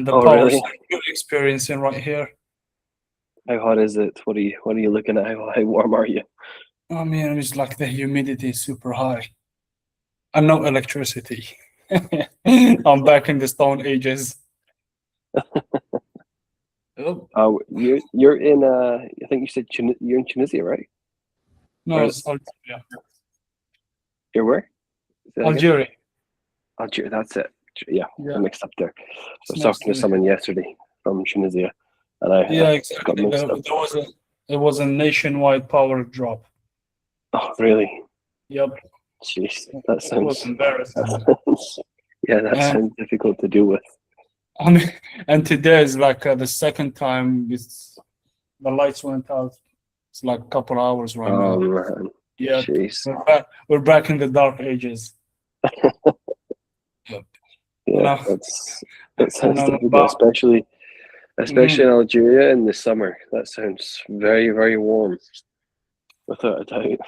the Oh, powers really? you're experiencing right here. How hot is it? What are you looking at? How warm are you? I mean, it's like the humidity is super high and no electricity. I'm back in the Stone Ages. Oh, Oh, you're in I think you said you're in Tunisia, right? no, Or it's Algeria. you're where? Say that again? Algeria. Algeria, that's it. Yeah, I Yeah, mixed up there. I it's was next talking to to the. someone yesterday from Tunisia, and I Yeah, got exactly. mixed up. There was a nationwide power drop. Oh, really? Yep, Jeez, it was that embarrassing. sounds yeah, that And sounds difficult to deal with. I mean, and today is like the second time the lights went out. It's like a couple hours right Oh now. man, Yeah, jeez. we're back in the dark ages. Yep. And Yeah, I, that and sounds I'm difficult, about. especially Mhm. in Algeria in the summer. That sounds very, very warm, without a doubt.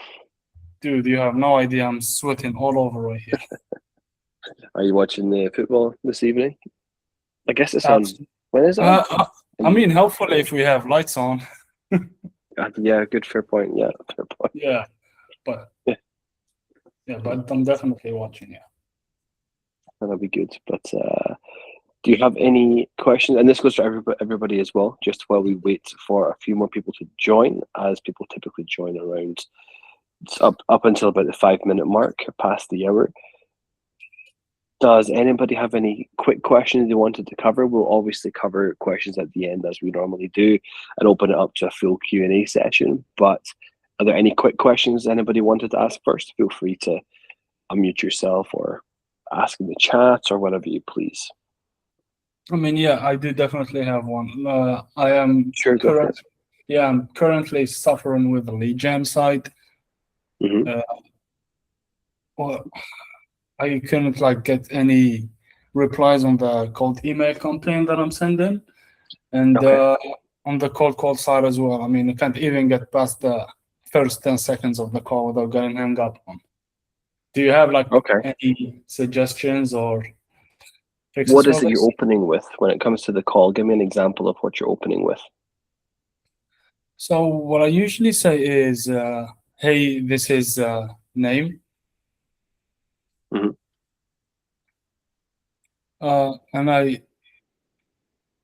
Dude, you have no idea. I'm sweating all over right here. Are you watching the football this evening? I guess it's on. Absolutely. When is it on? Uh, I I In, mean, hopefully, if we have lights on. yeah, good, fair point. Yeah, fair point. Yeah, but Yeah, but I'm definitely watching. Yeah. that'll be good. But do you have any questions? And this goes for everybody as well. Just while we wait for a few more people to join, as people typically join around it's up until about the 5 minute mark, past the hour. Does anybody have any quick questions they wanted to cover? We'll obviously cover questions at the end as we normally do and open it up to a full Q&A session. But are there any quick questions anybody wanted to ask first? Feel free to unmute yourself or ask in the chat or whatever you please. I mean, yeah, I do definitely have one. I am Sure, go for it. I'm currently suffering with the lead gen side. Hmm. Uh, well, I couldn't like get any replies on the cold email campaign that I'm sending, and Okay. on the cold call side as well. I mean, you can't even get past the first 10 seconds of the call without getting hung up on. Do you have like Okay. any suggestions or fixes What for is it you're this? opening with when it comes to the call? Give me an example of what you're opening with. So what I usually say is, "Hey, this is name," Hmm. and I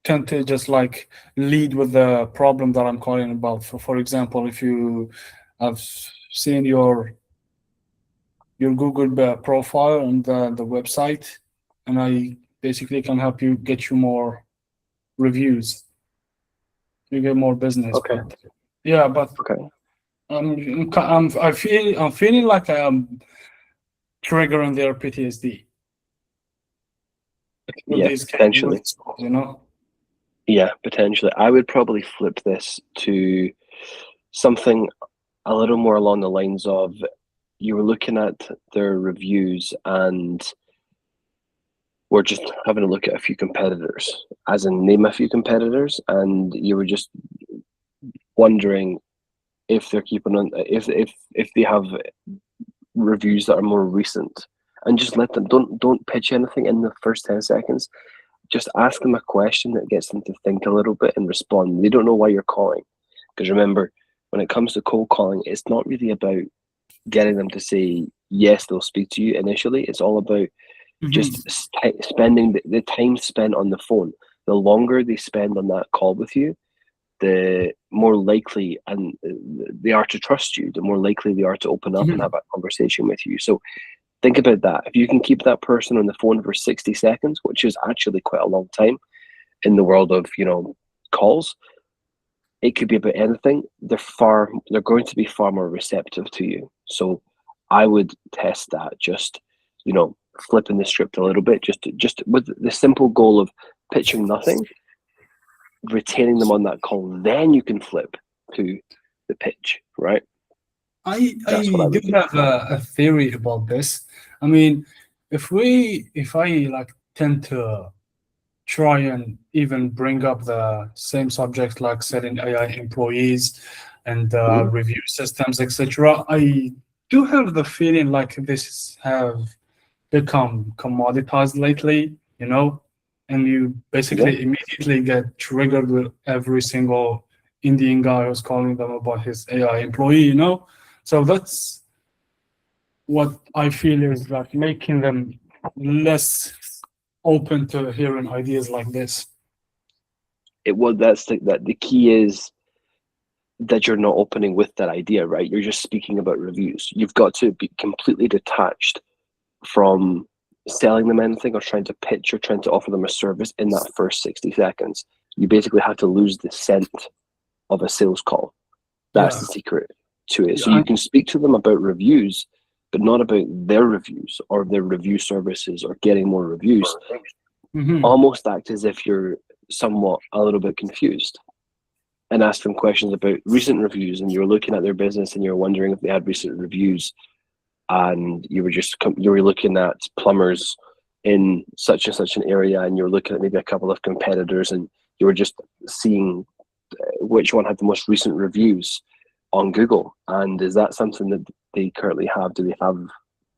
tend to just like lead with the problem that I'm calling about. For example, if you have seen your Google profile on the website, and I basically can help you get you more reviews, you get more business. Okay. But yeah, but Okay. I'm feeling like I'm triggering their PTSD with Yeah, these potentially. calls, you know. Yeah, potentially. I would probably flip this to something a little more along the lines of you were looking at their reviews and we're just having a look at a few competitors, as in name a few competitors, and you were just wondering if they're keeping on, if they have reviews that are more recent, and just let them don't pitch anything in the first 10 seconds. Just ask them a question that gets them to think a little bit and respond. They don't know why you're calling, because remember, when it comes to cold calling, it's not really about getting them to say yes, they'll speak to you initially. It's all about just Mhm. spending the time spent on the phone. The longer they spend on that call with you, the more likely and they are to trust you, the more likely they are to open up and Mhm. have a conversation with you. So think about that. If you can keep that person on the phone for 60 seconds, which is actually quite a long time in the world of, calls, it could be about anything. They're going to be far more receptive to you. So I would test that, just, flipping the script a little bit, just with the simple goal of pitching nothing, retaining them on that call, then you can flip to the pitch, right? That's what I I do would do. have a theory about this. I mean, if I like tend to try and even bring up the same subjects like setting AI employees and Mhm. review systems, etc., I do have the feeling like this have become commoditized lately, you know? and you basically immediately get triggered with every single Indian guy who's calling them about his AI employee, you know? So that's what I feel is like making them less open to hearing ideas like this. The key is that you're not opening with that idea, right? You're just speaking about reviews. You've got to be completely detached from selling them anything or trying to pitch or trying to offer them a service in that first 60 seconds. You basically have to lose the scent of a sales call. That's the secret to it. So you can speak to them about reviews, but not about their reviews or their review services or getting more reviews. Almost act as if you're somewhat a little bit confused and ask them questions about recent reviews, and you're looking at their business and you're wondering if they had recent reviews, and you were looking at plumbers in such and such an area, and you're looking at maybe a couple of competitors, and you were just seeing which one had the most recent reviews on Google, and is that something that they currently have? Do they have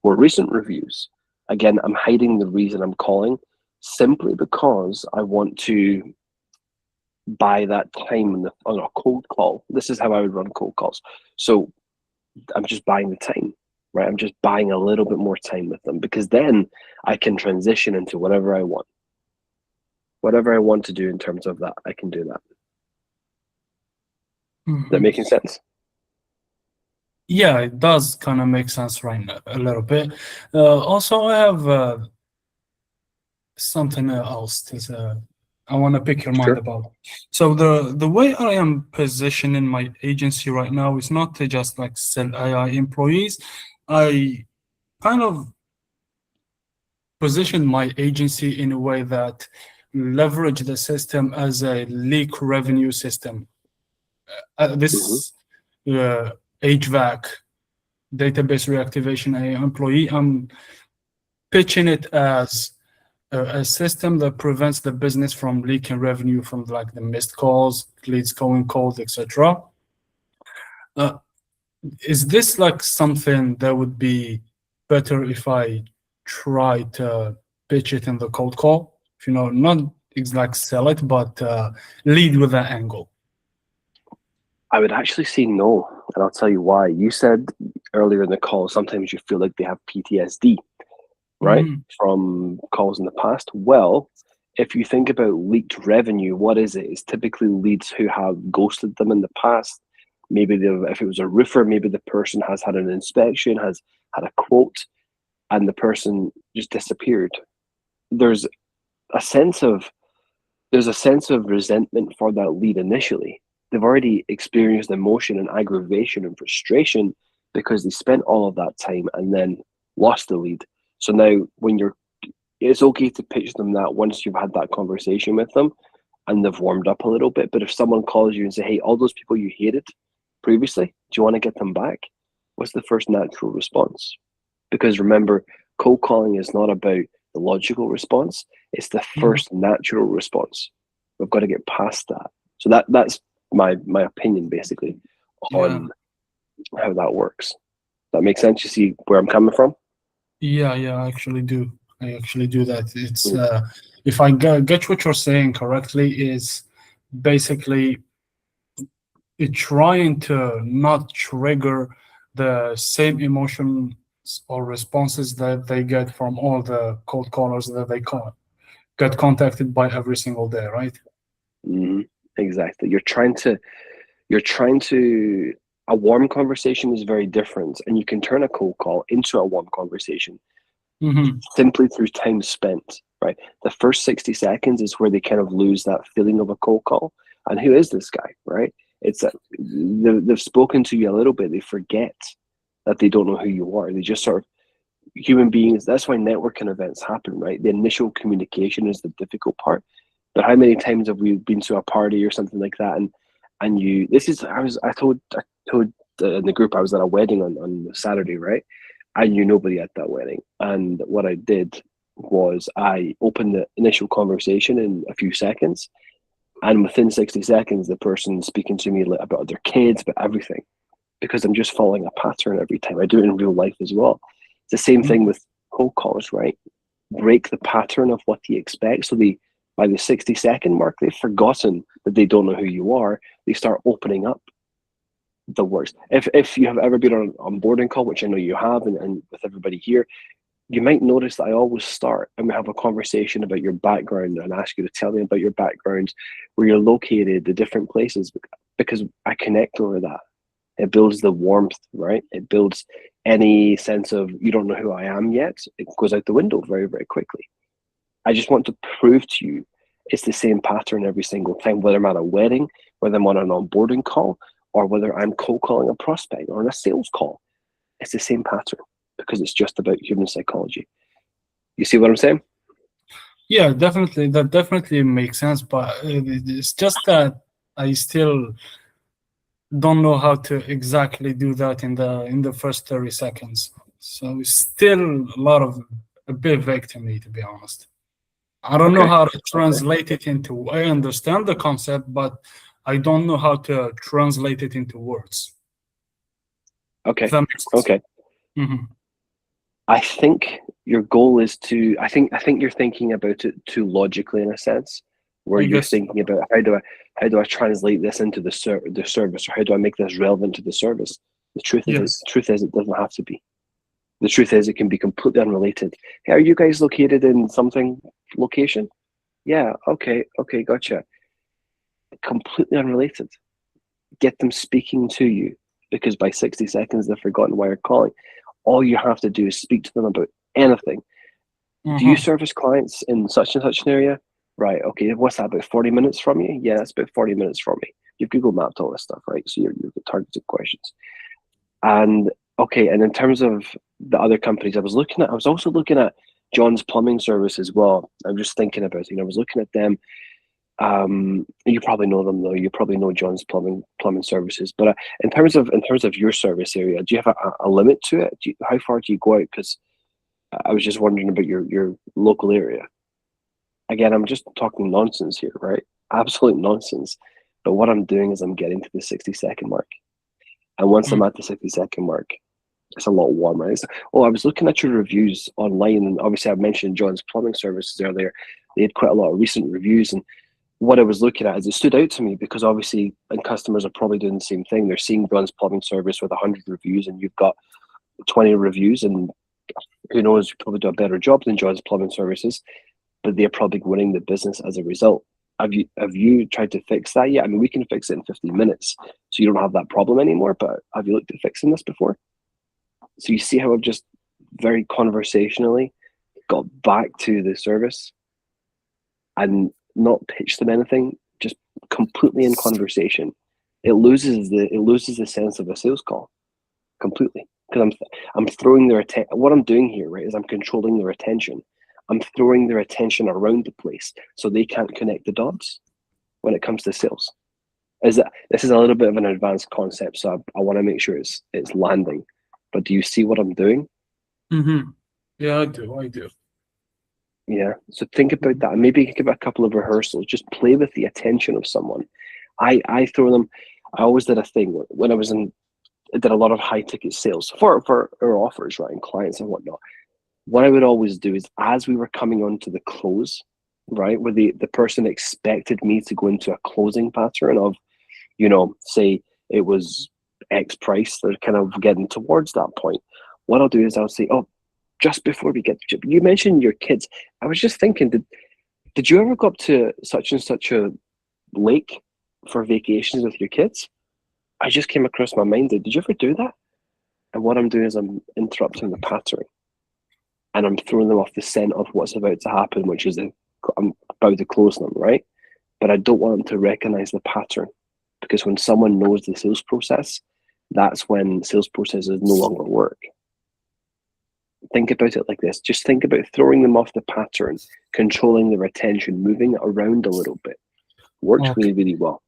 more recent reviews? Again, I'm hiding the reason I'm calling simply because I want to buy that time on a cold call. This is how I would run cold calls. So I'm just buying the time, right? I'm just buying a little bit more time with them, because then I can transition into whatever I want. Whatever I want to do in terms of that, I can do that. Is that making sense? Yeah, it does kind of make sense right now, a little bit. Also, I have something else I want to pick your mind about. So the way I am positioning my agency right now is not to just like sell AI employees. I kind of position my agency in a way that leverage the system as a leak revenue system. This HVAC, database reactivation AI employee, I'm pitching it as a system that prevents the business from leaking revenue from like the missed calls, leads going cold, etc. Is this like something that would be better if I try to pitch it in the cold call? You know, not like sell it, but lead with that angle. I would actually say no, and I'll tell you why. You said earlier in the call, sometimes you feel like they have PTSD, right? From calls in the past. Well, if you think about leaked revenue, what is it? It's typically leads who have ghosted them in the past. Maybe if it was a roofer, maybe the person has had an inspection, has had a quote, and the person just disappeared. There's a sense of resentment for that lead initially. They've already experienced emotion and aggravation and frustration because they spent all of that time and then lost the lead. So now it's okay to pitch them that once you've had that conversation with them and they've warmed up a little bit. But if someone calls you and say, hey, all those people you hated previously, do you want to get them back? What's the first natural response? Because remember, cold calling is not about the logical response. It's the first natural response. We've got to get past that. So that's my opinion basically on how that works. That makes sense? You see where I'm coming from? Yeah, I actually do. I actually do that. It's if I get what you're saying correctly, is basically trying to not trigger the same emotions or responses that they get from all the cold callers that they get contacted by every single day, right? Exactly. You're trying to a warm conversation is very different, and you can turn a cold call into a warm conversation simply through time spent, right? The first 60 seconds is where they kind of lose that feeling of a cold call. And who is this guy, right? It's that they've spoken to you a little bit. They forget that they don't know who you are. They just sort of, human beings, that's why networking events happen, right? The initial communication is the difficult part. But how many times have we been to a party or something like that, and I told in the group I was at a wedding on Saturday, right? I knew nobody at that wedding, and what I did was I opened the initial conversation in a few seconds, and within 60 seconds the person speaking to me about their kids, about everything, because I'm just following a pattern every time. I do it in real life as well. It's the same thing with cold calls, right? Break the pattern of what they expect, so they By the 60-second mark, they've forgotten that they don't know who you are. They start opening up the worst. If you have ever been on an onboarding call, which I know you have, and with everybody here, you might notice that I always start and we have a conversation about your background and ask you to tell me about your background, where you're located, the different places, because I connect over that. It builds the warmth, right? It builds any sense of you don't know who I am yet. It goes out the window very, very quickly. I just want to prove to you it's the same pattern every single time, whether I'm at a wedding, whether I'm on an onboarding call, or whether I'm cold calling a prospect or on a sales call. It's the same pattern because it's just about human psychology. You see what I'm saying? Yeah, definitely. That definitely makes sense, but it's just that I still don't know how to exactly do that in the first 30 seconds. So it's still a bit vague to me, to be honest. I don't know how to translate it into. I understand the concept, but I don't know how to translate it into words. Okay. If that makes sense. Okay. Mm-hmm. I think your goal is to. I think you're thinking about it too logically in a sense, where you're thinking about how do I translate this into the service, or how do I make this relevant to the service. The truth is it doesn't have to be. The truth is it can be completely unrelated. Hey, are you guys located in something location? Yeah. Okay. Gotcha. Completely unrelated. Get them speaking to you, because by 60 seconds they've forgotten why you're calling. All you have to do is speak to them about anything. Do you service clients in such and such an area? Right. Okay. What's that, about 40 minutes from you? Yeah, that's about 40 minutes from me. You've Google mapped all this stuff, right? So you've got targeted questions. And okay, and in terms of the other companies I was also looking at John's Plumbing Service as well. I'm just thinking about it. I was looking at them. You probably know them though. You probably know John's Plumbing Services. But in terms of your service area, do you have a limit to it? How far do you go out? Because I was just wondering about your local area. Again, I'm just talking nonsense here, right? Absolute nonsense. But what I'm doing is I'm getting to the 60-second mark. And once I'm at the 60-second mark, it's a lot warmer. I was looking at your reviews online, and obviously I mentioned John's Plumbing Services earlier. They had quite a lot of recent reviews, and what I was looking at is it stood out to me because obviously, and customers are probably doing the same thing. They're seeing John's Plumbing Service with 100 reviews, and you've got 20 reviews, and who knows, you probably do a better job than John's Plumbing Services, but they're probably winning the business as a result. Have you tried to fix that yet? I mean, we can fix it in 15 minutes, so you don't have that problem anymore. But have you looked at fixing this before? So you see how I've just very conversationally got back to the service and not pitched them anything, just completely in conversation. It loses the sense of a sales call completely, because I'm throwing their attention. What I'm doing here, right, is I'm controlling their attention. I'm throwing their attention around the place so they can't connect the dots when it comes to sales. This is a little bit of an advanced concept, so I want to make sure it's landing. But do you see what I'm doing? Mm-hmm. Yeah, I do. Yeah. So think about that, and maybe give it a couple of rehearsals. Just play with the attention of someone. I throw them. I always did a thing when I did a lot of high ticket sales for our offers, right, and clients and whatnot. What I would always do is, as we were coming on to the close, right, where the person expected me to go into a closing pattern of, say it was X price, they're kind of getting towards that point. What I'll do is I'll say, oh, just before we get to, you mentioned your kids. I was just thinking, did you ever go up to such and such a lake for vacations with your kids? I just came across my mind. Did you ever do that? And what I'm doing is I'm interrupting the pattern. And I'm throwing them off the scent of what's about to happen, which is I'm about to close them, right? But I don't want them to recognize the pattern, because when someone knows the sales process, that's when sales processes no longer work. Think about it like this. Just think about throwing them off the pattern, controlling their attention, moving it around a little bit. Works really, really well.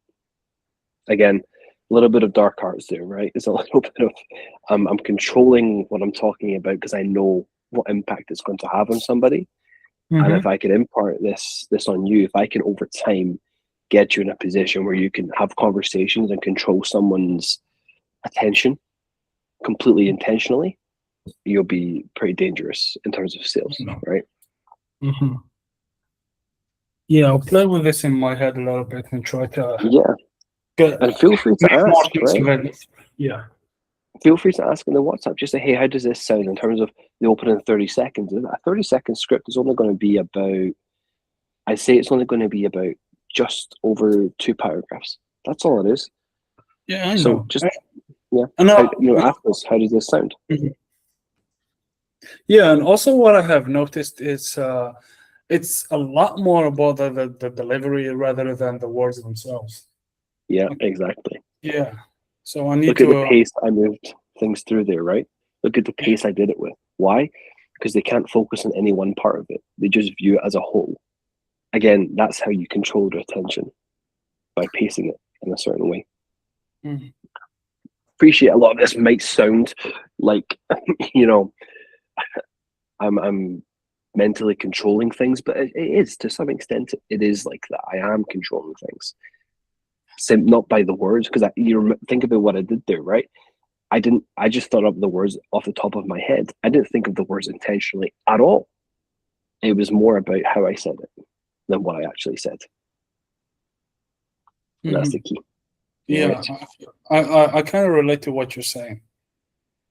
Again, a little bit of dark arts there, right? It's a little bit of I'm controlling what I'm talking about because I know what impact it's going to have on somebody. And if I can impart this on you, if I can over time get you in a position where you can have conversations and control someone's attention completely intentionally, you'll be pretty dangerous in terms of sales, right? Yeah, I'll play with this in my head a little bit and try to Yeah, get and feel free to make more ask, sense right? of it. Yeah. Feel free to ask in the WhatsApp. Just say, hey, how does this sound in terms of the opening 30 seconds? A 30-second script is only going to be about, I'd say it's only going to be about just over 2 paragraphs. That's all it is. Yeah, I So know. just, yeah, I know. ask us, how does this sound? Mhm. Yeah, and also what I have noticed is it's a lot more about the delivery rather than the words themselves. Yeah, exactly. Yeah. So I need Look at the to pace I moved things through there, right? Look at the yeah. pace I did it with. Why? Because they can't focus on any one part of it. They just view it as a whole. Again, that's how you control their attention, by pacing it in a certain way. Mhm. Appreciate a lot of this might sound like, you know, I'm mentally controlling things, but it is to some extent. It is like that. I am controlling things, not by the words, because you think about what I did there, right? I just thought of the words off the top of my head. I didn't think of the words intentionally at all. It was more about how I said it than what I actually said. And that's the Mhm. key. Yeah, Right? I kind of relate to what you're saying.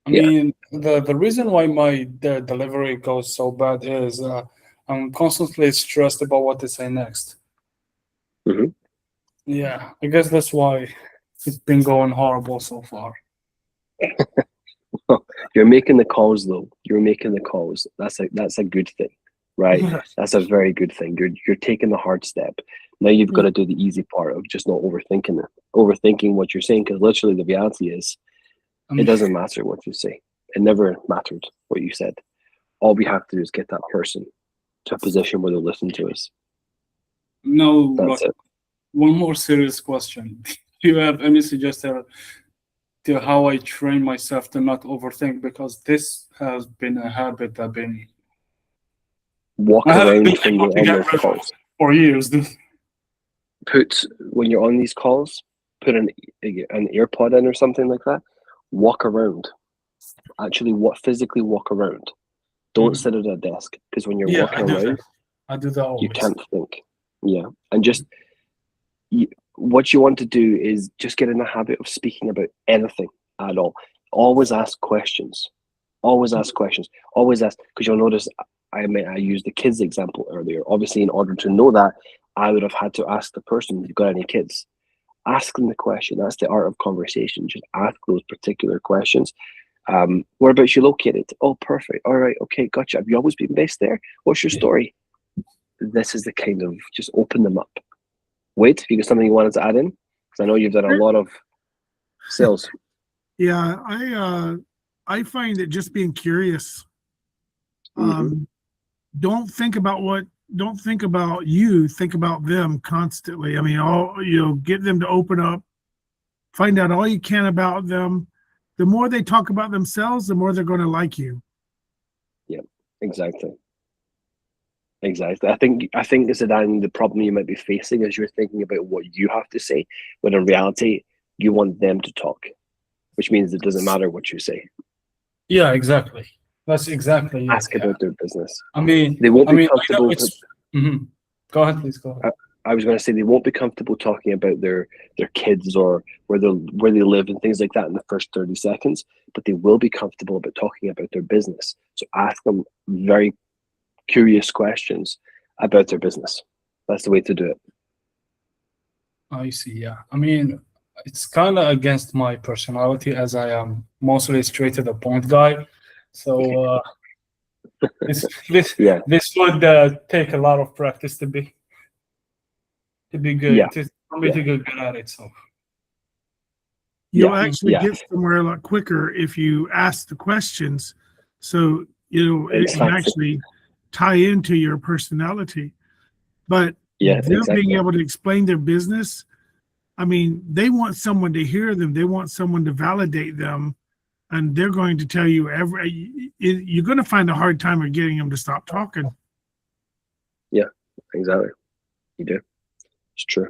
I Yeah. mean, the reason why the delivery goes so bad is I'm constantly stressed about what to say next. Hmm. Yeah, I guess that's why it's been going horrible so far. You're making the calls though. You're making the calls. That's a good thing, right? That's a very good thing. You're taking the hard step. Now you've got to do the easy part of just not overthinking what you're saying, because literally the reality is I it mean, doesn't matter what you say. It never mattered what you said. All we have to do is get that person to a position where they'll listen to us. no, That's like it. one more serious question. Do you have any suggestion to how I train myself to not overthink? Because this has been a habit I Walk haven't been around when able you're to on get those rid of calls. for years. Put when you're on these calls, put an earpod in or something like that. Walk around. Actually, physically walk around. Don't Mhm. sit at a desk, because when you're Yeah, I walking do that. around, I do that you always. can't think. Yeah, and just what you want to do is just get in the habit of speaking about anything at all. Always ask questions. Always ask questions. Always ask, because you'll notice I used the kids example earlier. Obviously, in order to know that, I would have had to ask the person if you've got any kids. Ask them the question. That's the art of conversation. Just ask those particular questions. Whereabouts you located? Oh, perfect. All right. Okay, gotcha. Have you always been based there? What's your story? This is the kind of, just open them up. Wait, if you got something you wanted to add in, because I know you've done a lot of sales. Yeah, I find that just being curious. Mm-hmm. Um, don't think about you, think about them constantly. I mean, get them to open up, find out all you can about them. The more they talk about themselves, the more they're going to like you. Yeah, exactly. Exactly. I think Zidane, the problem you might be facing is you're thinking about what you have to say, when in reality you want them to talk, which means it doesn't matter what you say. Yeah, exactly. That's exactly it. Ask Yeah. about their business. I mean, They won't be I know comfortable. it's. Mhm. Go ahead, please go ahead. I was going to say they won't be comfortable talking about their kids or where they live and things like that in the first 30 seconds, but they will be comfortable about talking about their business. So ask them very curious questions about their business. That's the way to do it. I see. Yeah. I mean, it's kind of against my personality as I am mostly straight to the point guy. So this Yeah, this would take a lot of practice to be yeah, good for me yeah, to get good at it. So You'll yeah, actually yeah. get somewhere a lot quicker if you ask the questions. So, it can Exactly. actually tie into your personality. But Yeah, them being exactly. able to explain their business, I mean, they want someone to hear them. They want someone to validate them, and they're going to tell you you're going to find a hard time of getting them to stop talking. Yeah, exactly. You do. It's true.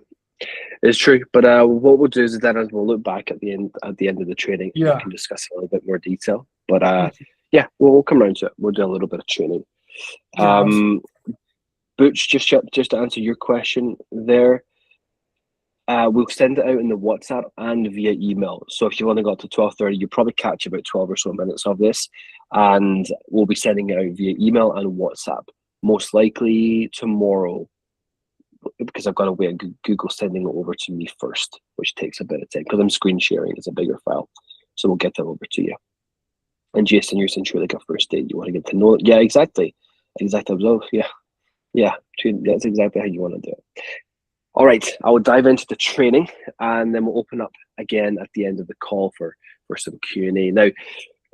It's true. But what we'll do is then we'll look back at the end of the training, and we yeah. can discuss it in a little bit more detail. But yeah, we'll come around to it. We'll do a little bit of training. Yeah. Um, Butch, just to answer your question there, we'll send it out in the WhatsApp and via email. So if you've only got to 12:30, you'll probably catch about 12 or so minutes of this, and we'll be sending it out via email and WhatsApp, most likely tomorrow, because I've got to wait on Google sending it over to me first, which takes a bit of time because I'm screen sharing. It's a bigger file, so we'll get that over to you. And Jason, you're saying like a first date. You want to get to know it? Yeah, exactly. Oh, yeah. That's exactly how you want to do it. All right, I will dive into the training, and then we'll open up again at the end of the call for some Q&A. Now,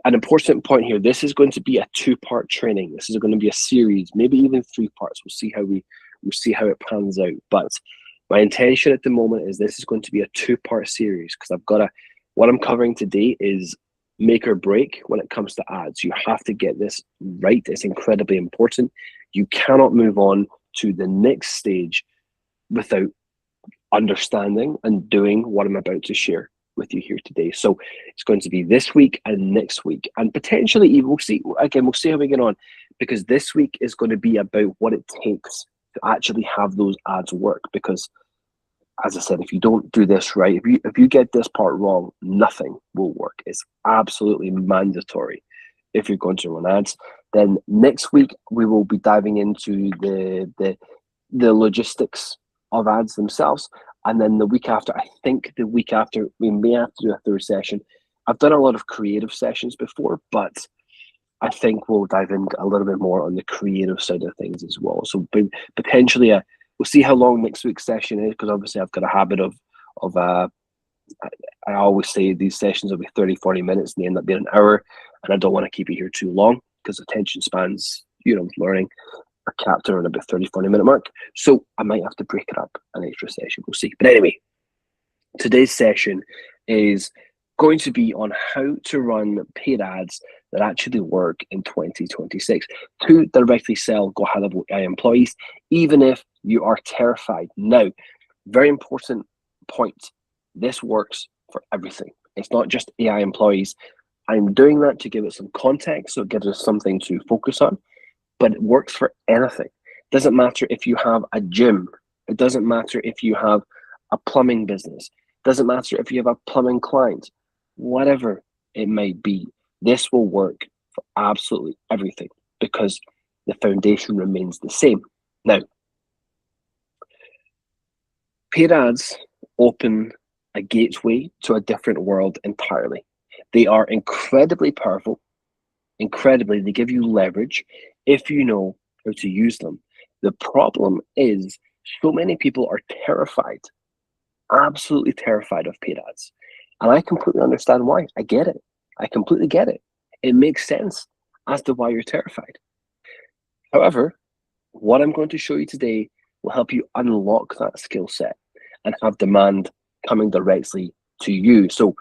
an important point here: this is going to be a 2-part training. This is going to be a series, maybe even 3 parts. We'll see how it pans out. But my intention at the moment is this is going to be a 2-part series, because what I'm covering today is make or break when it comes to ads. You have to get this right. It's incredibly important. You cannot move on to the next stage without understanding and doing what I'm about to share with you here today. So it's going to be this week and next week, and potentially even we'll see how we get on, because this week is going to be about what it takes to actually have those ads work. Because, as I said, if you don't do this right, if you get this part wrong, nothing will work. It's absolutely mandatory if you're going to run ads. Then next week we will be diving into the logistics of ads themselves, and then the week after, we may have to do a 3rd session. I've done a lot of creative sessions before, but I think we'll dive in a little bit more on the creative side of things as well. So potentially we'll see how long next week's session is, because obviously I've got a habit of I always say these sessions will be 30-40 minutes and they end up being an hour, and I don't want to keep you here too long, because attention spans, learning, are capped around about 30-40 minute mark. So I might have to break it up an extra session. We'll see. But anyway, today's session is going to be on how to run paid ads that actually work in 2026 to directly sell GoHighLevel AI employees, even if you are terrified. Now, very important point: this works for everything. It's not just AI employees. I'm doing that to give it some context, so it gives us something to focus on, but it works for anything. It doesn't matter if you have a gym. It doesn't matter if you have a plumbing business. It doesn't matter if you have a plumbing client. Whatever it may be, this will work for absolutely everything, because the foundation remains the same. Now, paid ads open a gateway to a different world entirely. They are incredibly powerful. They give you leverage if you know how to use them. The problem is, so many people are terrified, absolutely terrified of paid ads. And I completely understand why. I get it. I completely get it. It makes sense as to why you're terrified. However, what I'm going to show you today will help you unlock that skill set and have demand coming directly to you. So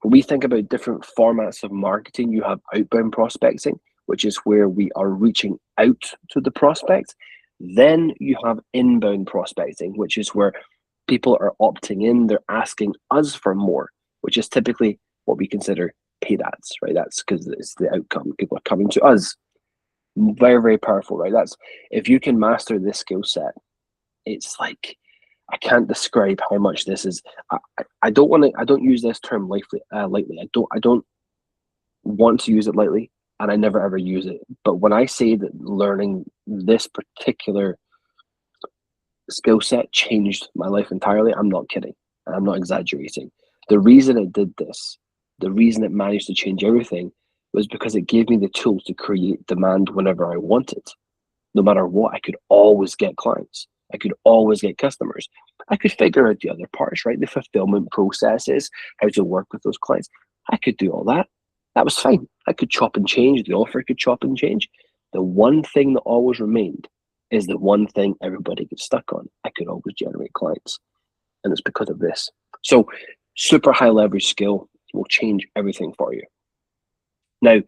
when we think about different formats of marketing, you have outbound prospecting, which is where we are reaching out to the prospect. Then you have inbound prospecting, which is where people are opting in. They're asking us for more, which is typically what we consider paid ads, right? That's because it's the outcome. People are coming to us. Very, very powerful, right? That's, if you can master this skill set, it's like, I can't describe how much this is. I don't use this term lightly. I don't want to use it lightly, and I never ever use it. But when I say that learning this particular skill set changed my life entirely, I'm not kidding. I'm not exaggerating. The reason it did this, the reason it managed to change everything, was because it gave me the tools to create demand whenever I wanted. No matter what, I could always get clients. I could always get customers. I could figure out the other parts, right? The fulfillment processes, how to work with those clients. I could do all that. That was fine. I could chop and change. The offer could chop and change. The one thing that always remained is the one thing everybody gets stuck on. I could always generate clients. And it's because of this. So super high leverage skill will change everything for you. Now,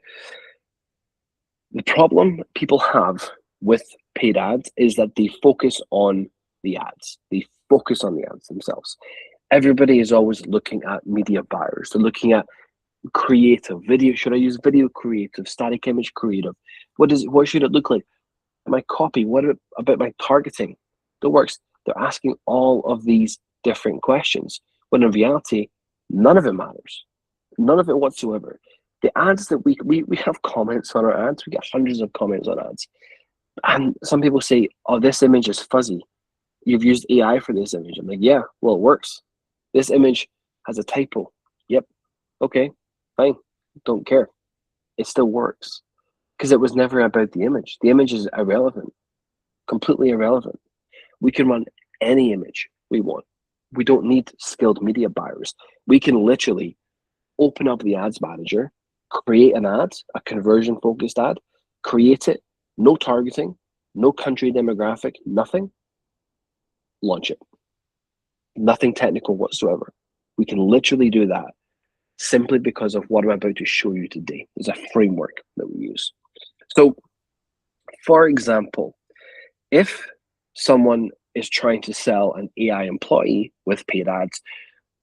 the problem people have with paid ads is that they focus on the ads. They focus on the ads themselves. Everybody is always looking at media buyers. They're looking at creative video. Should I use video creative, static image creative? What should it look like? my copy? What about my targeting? The works. They're asking all of these different questions, when in reality, none of it matters. None of it whatsoever. The ads that we have comments on our ads. We get hundreds of comments on ads. And some people say, oh, this image is fuzzy. You've used AI for this image. I'm like, yeah, well, it works. This image has a typo. Yep. Okay, fine. Don't care. It still works. Because it was never about the image. The image is irrelevant, completely irrelevant. We can run any image we want. We don't need skilled media buyers. We can literally open up the ads manager, create an ad, a conversion focused ad, create it, no targeting, no country demographic, nothing, launch it. Nothing technical whatsoever. We can literally do that simply because of what I'm about to show you today. It's a framework that we use. So, for example, if someone is trying to sell an AI employee with paid ads,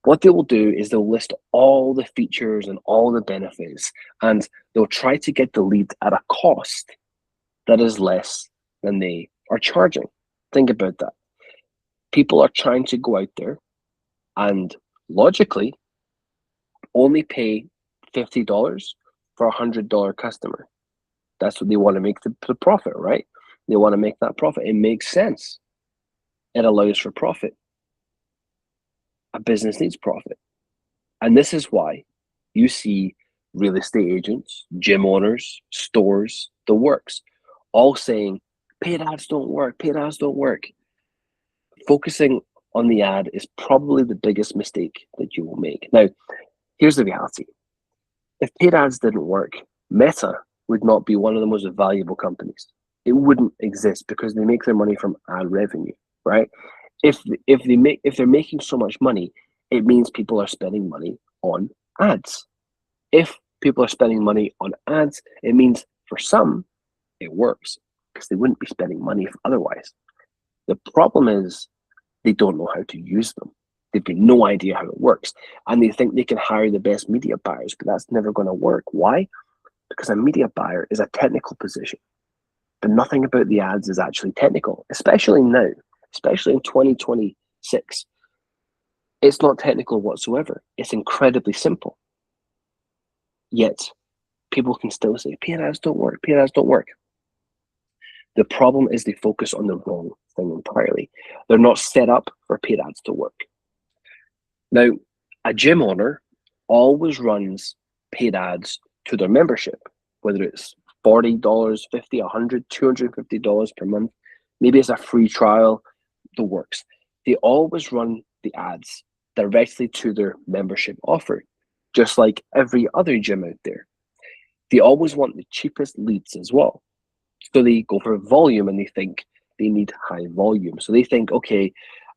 what they will do is they'll list all the features and all the benefits, and they'll try to get the lead at a cost that is less than they are charging. Think about that. People are trying to go out there and logically only pay $50 for a $100 customer. That's what they want to make the profit, right? They want to make that profit. It makes sense. It allows for profit. A business needs profit. And this is why you see real estate agents, gym owners, stores, the works, all saying, paid ads don't work, paid ads don't work. Focusing on the ad is probably the biggest mistake that you will make. Now, here's the reality. If paid ads didn't work, Meta would not be one of the most valuable companies. It wouldn't exist because they make their money from ad revenue, right? If they're making so much money, it means people are spending money on ads. If people are spending money on ads, it means for some it works because they wouldn't be spending money otherwise. The problem is they don't know how to use them. They've got no idea how it works, and they think they can hire the best media buyers, but that's never going to work. Why? Because a media buyer is a technical position, but nothing about the ads is actually technical, especially now, especially in 2026. It's not technical whatsoever. It's incredibly simple. Yet, people can still say, paid ads don't work, paid ads don't work. The problem is they focus on the wrong thing entirely. They're not set up for paid ads to work. Now, a gym owner always runs paid ads to their membership, whether it's $40, $50, $100, $250 per month. Maybe it's a free trial, the works. They always run the ads directly to their membership offer, just like every other gym out there. They always want the cheapest leads as well. So they go for volume and they think they need high volume. So they think, okay,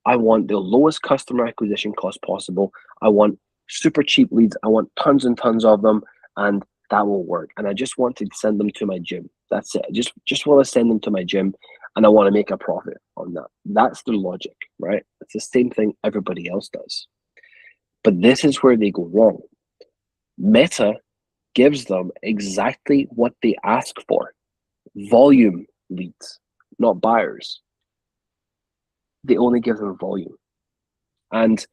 I want the lowest customer acquisition cost possible. I want super cheap leads. I want tons and tons of them, and that will work. And I just want to send them to my gym. That's it. I just want to send them to my gym, and I want to make a profit on that. That's the logic, right? It's the same thing everybody else does. But this is where they go wrong. Meta gives them exactly what they ask for. Volume leads, not buyers. They only give them volume. And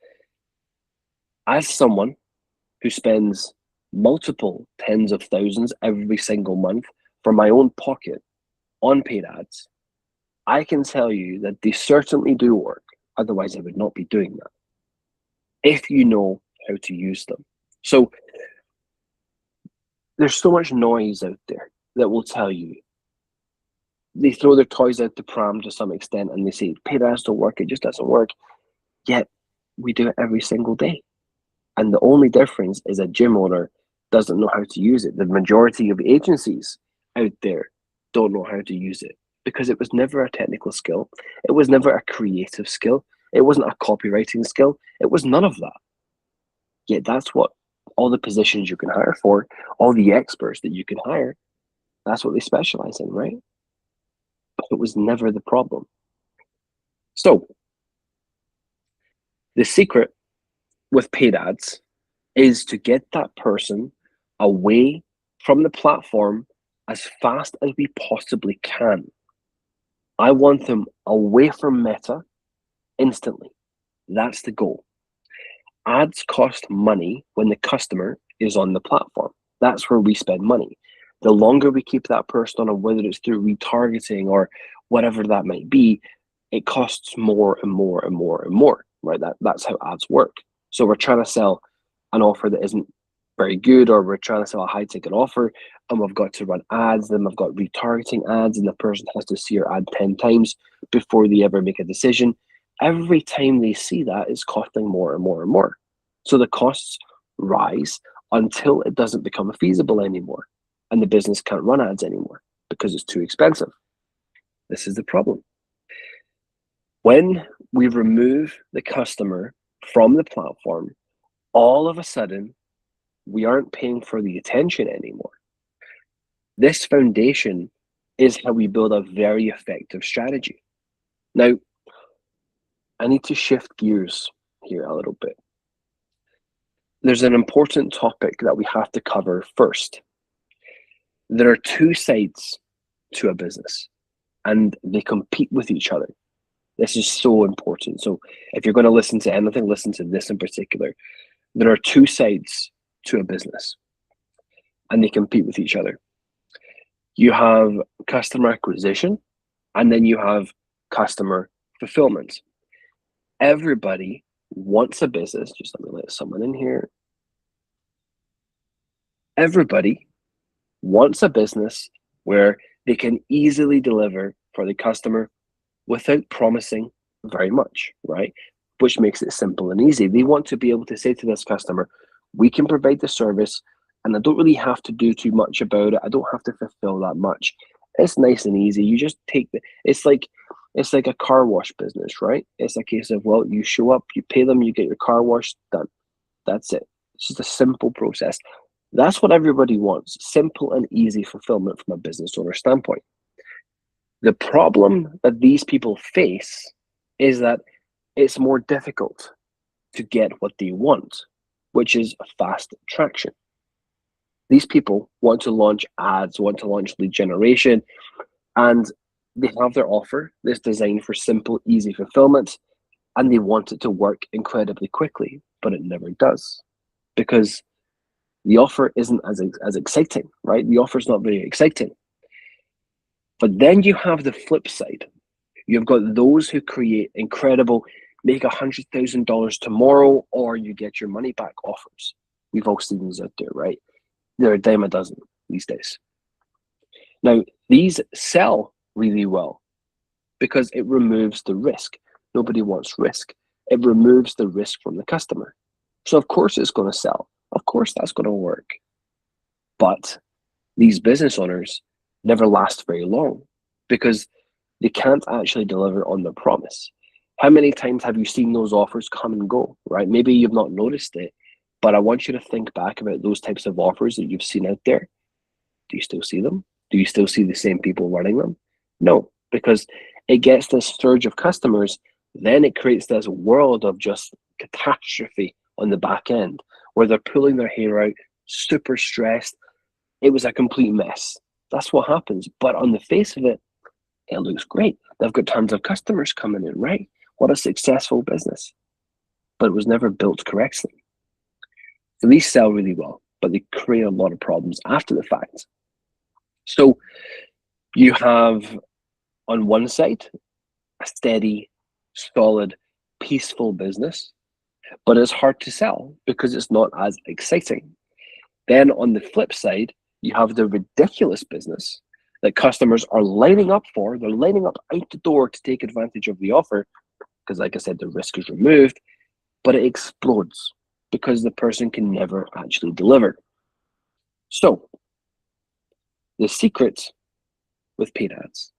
as someone who spends multiple tens of thousands every single month from my own pocket on paid ads, I can tell you that they certainly do work. Otherwise, I would not be doing that. If you know how to use them. So there's so much noise out there that will tell you. They throw their toys out the pram to some extent and they say, paid ads don't work, it just doesn't work. Yet we do it every single day. And the only difference is a gym owner doesn't know how to use it. The majority of agencies out there don't know how to use it because it was never a technical skill. It was never a creative skill. It wasn't a copywriting skill. It was none of that. Yet that's what all the positions you can hire for, all the experts that you can hire, that's what they specialize in, right? But it was never the problem. So the secret with paid ads is to get that person away from the platform as fast as we possibly can. I want them away from Meta instantly. That's the goal. Ads cost money when the customer is on the platform. That's where we spend money. The longer we keep that person on, whether it's through retargeting or whatever that might be, it costs more and more and more and more, right? That's how ads work. So we're trying to sell an offer that isn't very good, or we're trying to sell a high ticket offer, and we've got to run ads, then we've got retargeting ads, and the person has to see your ad 10 times before they ever make a decision. Every time they see that, it's costing more and more and more. So the costs rise until it doesn't become feasible anymore, and the business can't run ads anymore because it's too expensive. This is the problem. When we remove the customer from the platform, all of a sudden, we aren't paying for the attention anymore. This foundation is how we build a very effective strategy. Now, I need to shift gears here a little bit. There's an important topic that we have to cover first. There are two sides to a business, and they compete with each other. This is so important. So if you're going to listen to anything, listen to this in particular. There are two sides to a business, and they compete with each other. You have customer acquisition, and then you have customer fulfillment. Everybody wants a business. Just let me let someone in here. Everybody wants a business where they can easily deliver for the customer without promising very much, right? Which makes it simple and easy. They want to be able to say to this customer, we can provide the service, and I don't really have to do too much about it. I don't have to fulfill that much. It's nice and easy. You just take it's like a car wash business, right? It's a case of, well, you show up, you pay them, you get your car washed, done. That's it. It's just a simple process. That's what everybody wants. Simple and easy fulfillment from a business owner standpoint. The problem that these people face is that it's more difficult to get what they want, which is fast traction. These people want to launch ads, want to launch lead generation, and they have their offer that's designed for simple, easy fulfillment, and they want it to work incredibly quickly, but it never does, because the offer isn't as exciting, right? The offer is not very exciting. But then you have the flip side. You've got those who create incredible, make $100,000 tomorrow, or you get your money back offers. We've all seen these out there, right? They're a dime a dozen these days. Now, these sell really well because it removes the risk. Nobody wants risk. It removes the risk from the customer. So of course it's going to sell. Of course that's going to work. But these business owners never last very long because they can't actually deliver on their promise. How many times have you seen those offers come and go, right? Maybe you've not noticed it, but I want you to think back about those types of offers that you've seen out there. Do you still see them? Do you still see the same people running them? No, because it gets this surge of customers, then it creates this world of just catastrophe on the back end where they're pulling their hair out, super stressed. It was a complete mess. That's what happens. But on the face of it, it looks great. They've got tons of customers coming in, right? What a successful business. But it was never built correctly. So these sell really well, but they create a lot of problems after the fact. So you have on one side a steady, solid, peaceful business, but it's hard to sell because it's not as exciting. Then on the flip side, you have the ridiculous business that customers are lining up for. They're lining up out the door to take advantage of the offer because, like I said, the risk is removed, but it explodes because the person can never actually deliver. So the secret with paid ads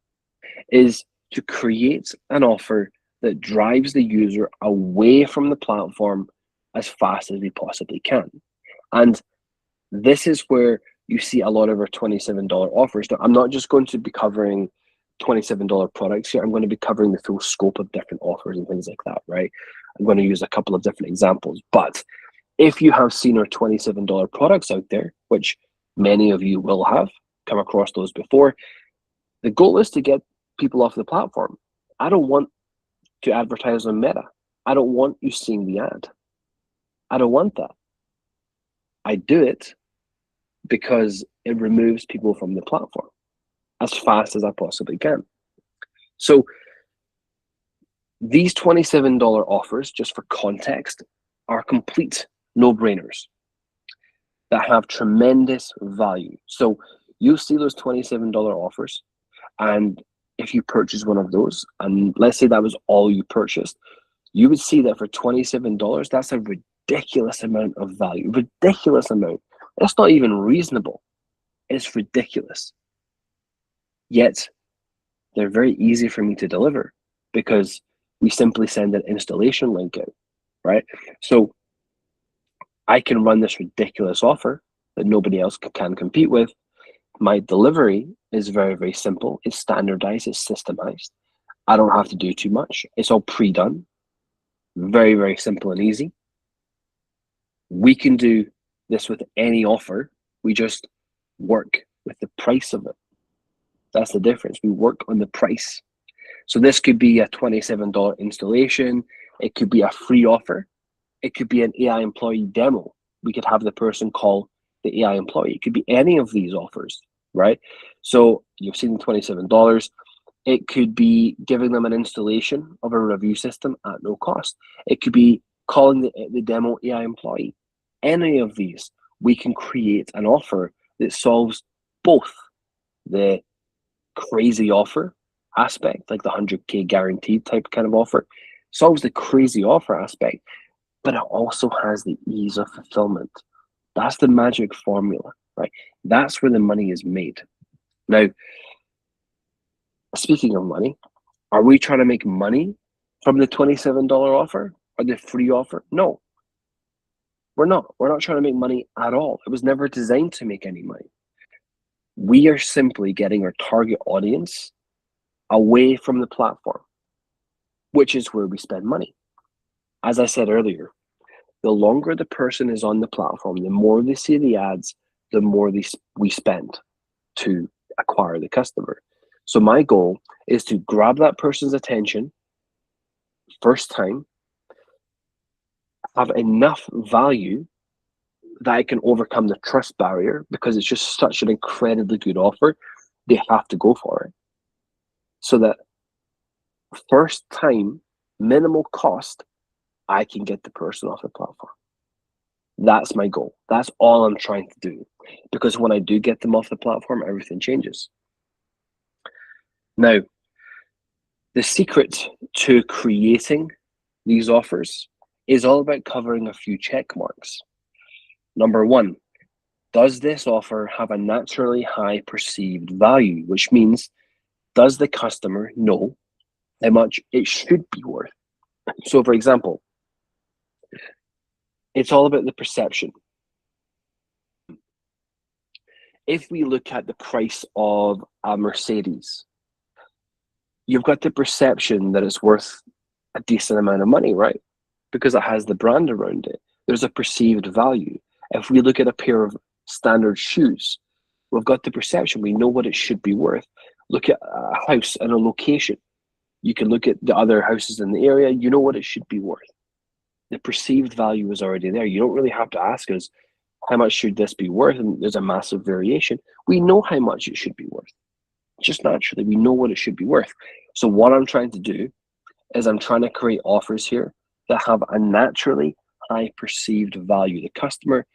is to create an offer that drives the user away from the platform as fast as we possibly can. And this is where you see a lot of our $27 offers. Now, I'm not just going to be covering $27 products here. I'm going to be covering the full scope of different offers and things like that, right? I'm going to use a couple of different examples. But if you have seen our $27 products out there, which many of you will have come across those before, the goal is to get people off the platform. I don't want to advertise on Meta. I don't want you seeing the ad. I don't want that. I do it because it removes people from the platform as fast as I possibly can. So these $27 offers, just for context, are complete no-brainers that have tremendous value. So you'll see those $27 offers, and if you purchase one of those, and let's say that was all you purchased, you would see that for $27, that's a ridiculous amount of value. Ridiculous amount. That's not even reasonable. It's ridiculous. Yet, they're very easy for me to deliver because we simply send an installation link out, right? So I can run this ridiculous offer that nobody else can compete with. My delivery is very, very simple. It's standardized, it's systemized. I don't have to do too much. It's all pre-done. Very, very simple and easy. We can do this with any offer. We just work with the price of it. That's the difference. We work on the price. So this could be a $27 installation. It could be a free offer. It could be an AI employee demo. We could have the person call the AI employee. It could be any of these offers, right? So you've seen the $27. It could be giving them an installation of a review system at no cost. It could be calling the demo AI employee. Any of these, we can create an offer that solves both the crazy offer aspect, like the 100K guaranteed type kind of offer, solves the crazy offer aspect, but it also has the ease of fulfillment. That's the magic formula, right? That's where the money is made. Now, speaking of money, are we trying to make money from the $27 offer or the free offer? No, we're not. We're not trying to make money at all. It was never designed to make any money. We are simply getting our target audience away from the platform, which is where we spend money. As I said earlier, the longer the person is on the platform, the more they see the ads, the more we spend to acquire the customer. So my goal is to grab that person's attention first time, have enough value that I can overcome the trust barrier because it's just such an incredibly good offer. They have to go for it. So that first time, minimal cost, I can get the person off the platform. That's my goal. That's all I'm trying to do. Because when I do get them off the platform, everything changes. Now, the secret to creating these offers is all about covering a few check marks. Number one, does this offer have a naturally high perceived value? Which means, does the customer know how much it should be worth? So for example, it's all about the perception. If we look at the price of a Mercedes, you've got the perception that it's worth a decent amount of money, right? Because it has the brand around it. There's a perceived value. If we look at a pair of standard shoes, we've got the perception. We know what it should be worth. Look at a house and a location. You can look at the other houses in the area. You know what it should be worth. The perceived value is already there. You don't really have to ask us, how much should this be worth? And there's a massive variation. We know how much it should be worth. Just naturally, we know what it should be worth. So what I'm trying to do is I'm trying to create offers here that have a naturally high perceived value. The customer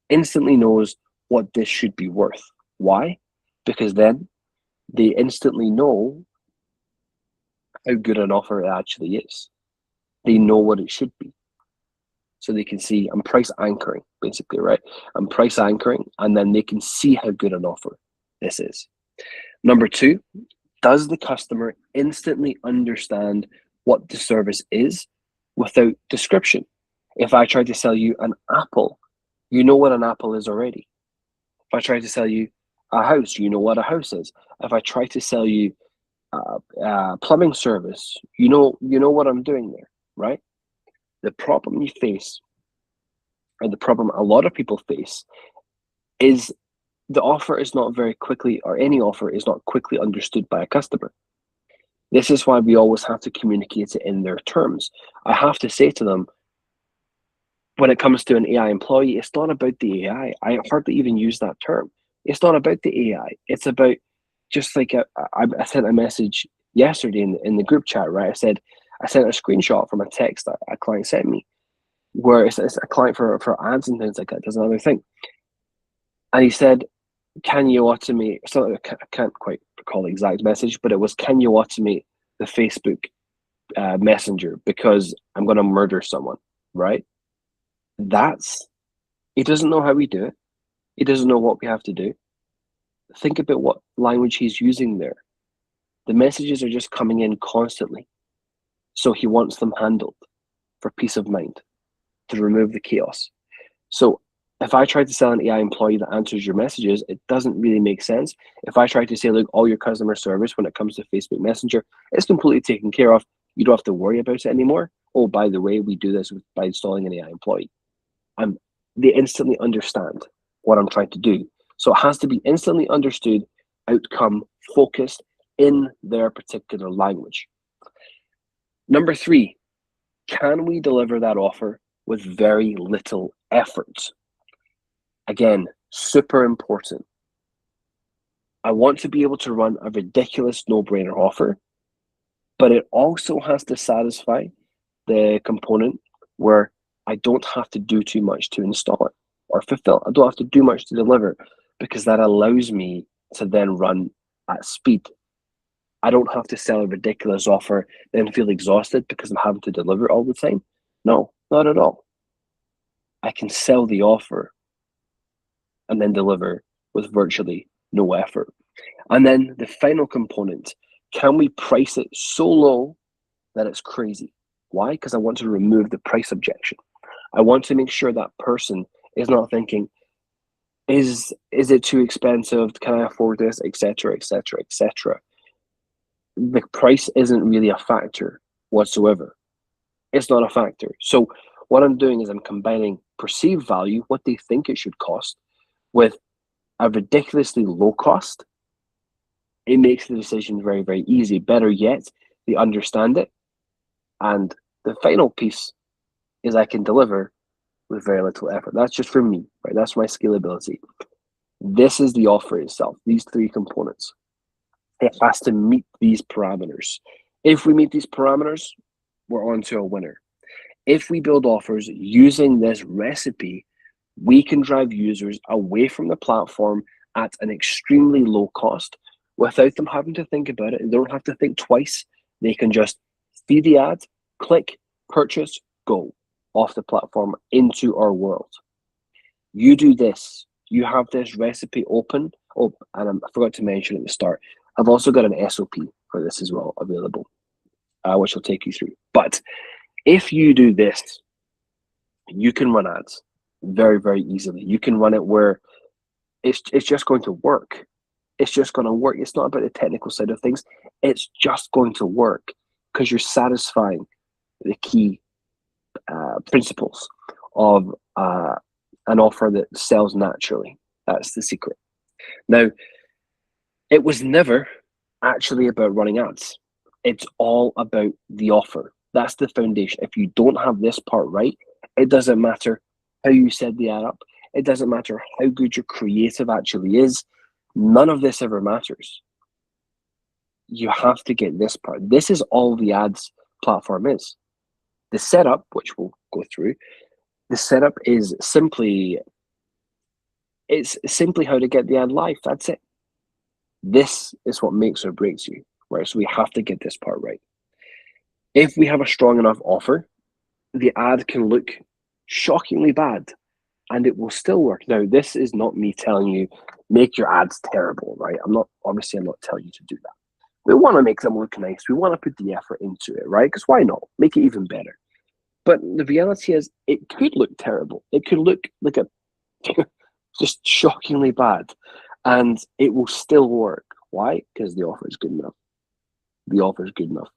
instantly knows what this should be worth. Why? Because then they instantly know how good an offer it actually is. They know what it should be. So they can see, I'm price anchoring, basically, right? I'm price anchoring, and then they can see how good an offer this is. Number two, does the customer instantly understand what the service is without description? If I try to sell you an apple, you know what an apple is already. If I try to sell you a house, you know what a house is. If I try to sell you a plumbing service, you know what I'm doing there, right? The problem you face, or the problem a lot of people face, is the offer is not very quickly, or any offer is not quickly understood by a customer. This is why we always have to communicate it in their terms. I have to say to them, when it comes to an AI employee, it's not about the AI. I hardly even use that term. It's not about the AI. It's about, just like I sent a message yesterday in the group chat, right? I sent a screenshot from a text that a client sent me, where it's a client for ads and things like that, does another thing. And he said, can you automate, so I can't quite recall the exact message, but it was, can you automate the Facebook Messenger because I'm going to murder someone, right? He doesn't know how we do it. He doesn't know what we have to do. Think about what language he's using there. The messages are just coming in constantly. So he wants them handled for peace of mind, to remove the chaos. So if I try to sell an AI employee that answers your messages, it doesn't really make sense. If I try to say, look, all your customer service when it comes to Facebook Messenger, it's completely taken care of. You don't have to worry about it anymore. Oh, by the way, we do this by installing an AI employee. They instantly understand what I'm trying to do. So it has to be instantly understood, outcome focused in their particular language. Number 3, can we deliver that offer with very little effort? Again, super important. I want to be able to run a ridiculous no-brainer offer, but it also has to satisfy the component where I don't have to do too much to install it or fulfill. I don't have to do much to deliver, because that allows me to then run at speed. I don't have to sell a ridiculous offer, then feel exhausted because I'm having to deliver all the time. No, not at all. I can sell the offer and then deliver with virtually no effort. And then the final component, can we price it so low that it's crazy? Why? Because I want to remove the price objection. I want to make sure that person is not thinking, is it too expensive? Can I afford this? Etc., etc., etc. The price isn't really a factor whatsoever. It's not a factor. So what I'm doing is I'm combining perceived value, what they think it should cost, with a ridiculously low cost. It makes the decision very, very easy. Better yet, they understand it. And the final piece is I can deliver with very little effort. That's just for me, right? That's my scalability. This is the offer itself, these 3 components. It has to meet these parameters. If we meet these parameters, we're on to a winner. If we build offers using this recipe, we can drive users away from the platform at an extremely low cost without them having to think about it. They don't have to think twice. They can just see the ad, click, purchase, go off the platform into our world. You do this. You have this recipe open. Oh, and I forgot to mention at the start, I've also got an SOP for this as well available, which I'll take you through. But if you do this, you can run ads very, very easily. You can run it where it's just going to work. It's just going to work. It's not about the technical side of things. It's just going to work because you're satisfying the key principles of an offer that sells naturally. That's the secret. Now, it was never actually about running ads. It's all about the offer. That's the foundation. If you don't have this part right, it doesn't matter how you set the ad up. It doesn't matter how good your creative actually is. None of this ever matters. You have to get this part. This is all the ads platform is. The setup, which we'll go through, the setup is simply how to get the ad live. That's it. This is what makes or breaks you, right? So we have to get this part right. If we have a strong enough offer, the ad can look shockingly bad and it will still work. Now, this is not me telling you make your ads terrible, right? I'm not telling you to do that. We want to make them look nice. We want to put the effort into it, right? Because why not? Make it even better. But the reality is it could look terrible. It could look like a just shockingly bad, and it will still work. Why? Because the offer is good enough. The offer is good enough.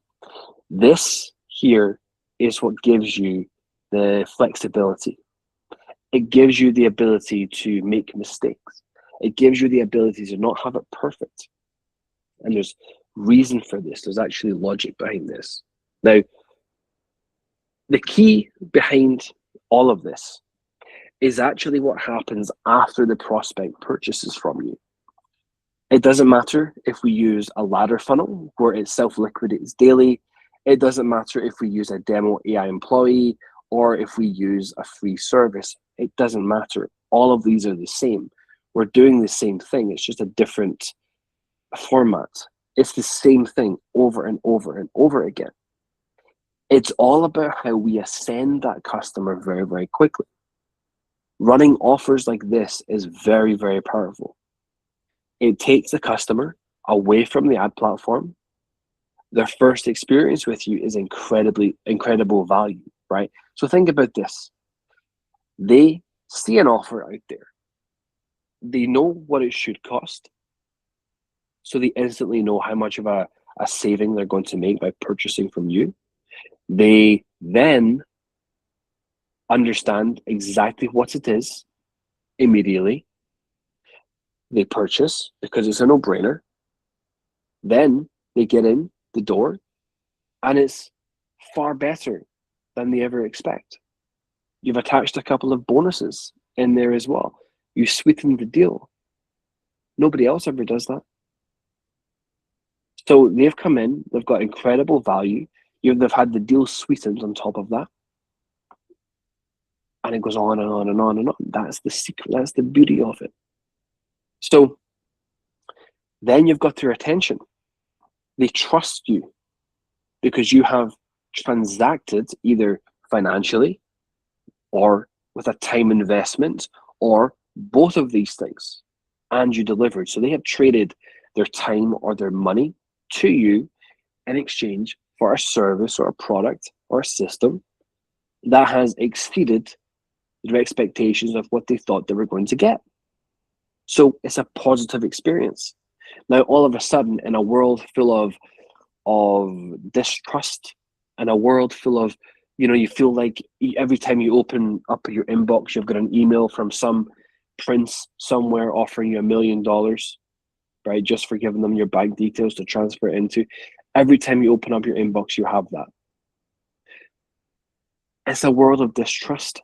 This here is what gives you the flexibility. It gives you the ability to make mistakes. It gives you the ability to not have it perfect. And there's reason for this. There's actually logic behind this. Now, the key behind all of this is actually what happens after the prospect purchases from you. It doesn't matter if we use a ladder funnel where it self-liquidates daily. It doesn't matter if we use a demo AI employee or if we use a free service. It doesn't matter. All of these are the same. We're doing the same thing. It's just a different format. It's the same thing over and over and over again. It's all about how we ascend that customer very, very quickly. Running offers like this is very, very powerful. It takes the customer away from the ad platform. Their first experience with you is incredible value, right? So think about this. They see an offer out there. They know what it should cost. So they instantly know how much of a saving they're going to make by purchasing from you. They then understand exactly what it is immediately. They purchase because it's a no-brainer. Then they get in the door and it's far better than they ever expect. You've attached a couple of bonuses in there as well. You sweeten the deal. Nobody else ever does that. So they've come in, they've got incredible value. They've had the deal sweetened on top of that. And it goes on and on and on and on. That's the secret, that's the beauty of it. So then you've got their attention. They trust you because you have transacted either financially or with a time investment or both of these things, and you delivered. So they have traded their time or their money to you in exchange for a service or a product or a system that has exceeded their expectations of what they thought they were going to get. So it's a positive experience. Now, all of a sudden, in a world full of distrust, and a world full of, you feel like every time you open up your inbox, you've got an email from some prince somewhere offering you $1 million, right? Just for giving them your bank details to transfer it into. Every time you open up your inbox, you have that. It's a world of distrust.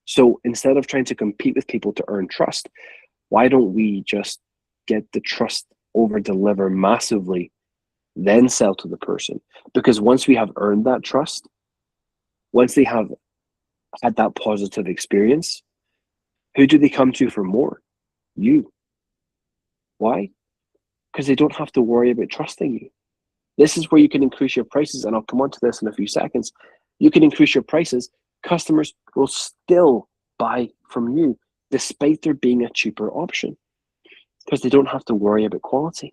So instead of trying to compete with people to earn trust, why don't we just get the trust over deliver massively, then sell to the person? Because once we have earned that trust, once they have had that positive experience, who do they come to for more? You. Why? Because they don't have to worry about trusting you. This is where you can increase your prices, and I'll come on to this in a few seconds. You can increase your prices. Customers will still buy from you despite there being a cheaper option because they don't have to worry about quality.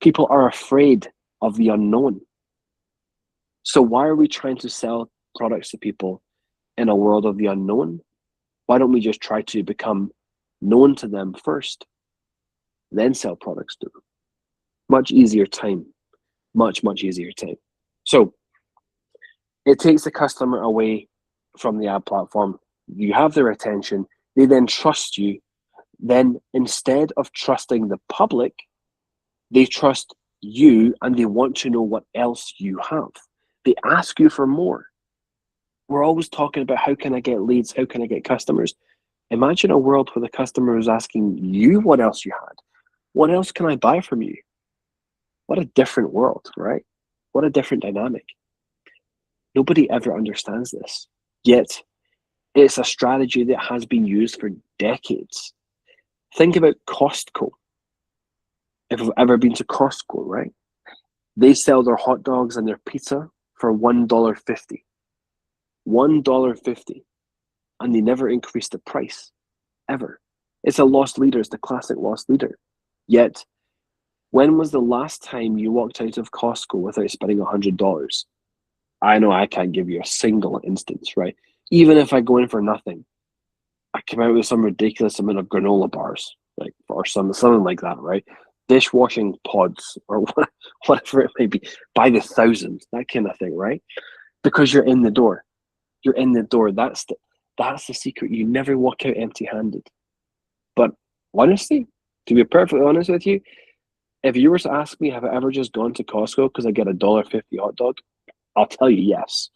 People are afraid of the unknown. So why are we trying to sell products to people in a world of the unknown? Why don't we just try to become known to them first, then sell products to them? Much easier time. Much, much easier time. So it takes the customer away from the ad platform. You have their attention. They then trust you. Then instead of trusting the public, they trust you and they want to know what else you have. They ask you for more. We're always talking about how can I get leads? How can I get customers? Imagine a world where the customer is asking you what else you had. What else can I buy from you? What a different world, right? What a different dynamic. Nobody ever understands this. Yet, it's a strategy that has been used for decades. Think about Costco. If you've ever been to Costco, right? They sell their hot dogs and their pizza for $1.50. $1.50. And they never increase the price, ever. It's a lost leader. It's the classic lost leader. Yet, when was the last time you walked out of Costco without spending $100? I know I can't give you a single instance, right? Even if I go in for nothing, I come out with some ridiculous amount of granola bars, like, or something like that, right? Dishwashing pods or whatever it may be, by the thousands, that kind of thing, right? Because you're in the door. You're in the door. That's the secret. You never walk out empty-handed. But honestly, to be perfectly honest with you, If you were to ask me, have I ever just gone to Costco because I get $1.50 hot dog? I'll tell you yes.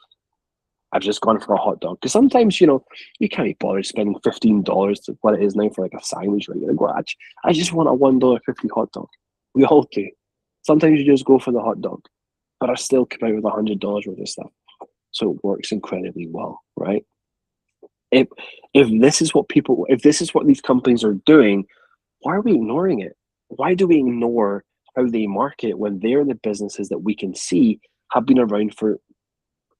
I've just gone for a hot dog. Because sometimes, you can't be bothered spending $15 to what it is now for like a sandwich, right? You're like, well, I just want a $1.50 hot dog. We all do. Sometimes you just go for the hot dog, but I still come out with $100 worth of stuff. So it works incredibly well, right? If this is what these companies are doing, why are we ignoring it? Why do we ignore how they market when they're the businesses that we can see have been around for,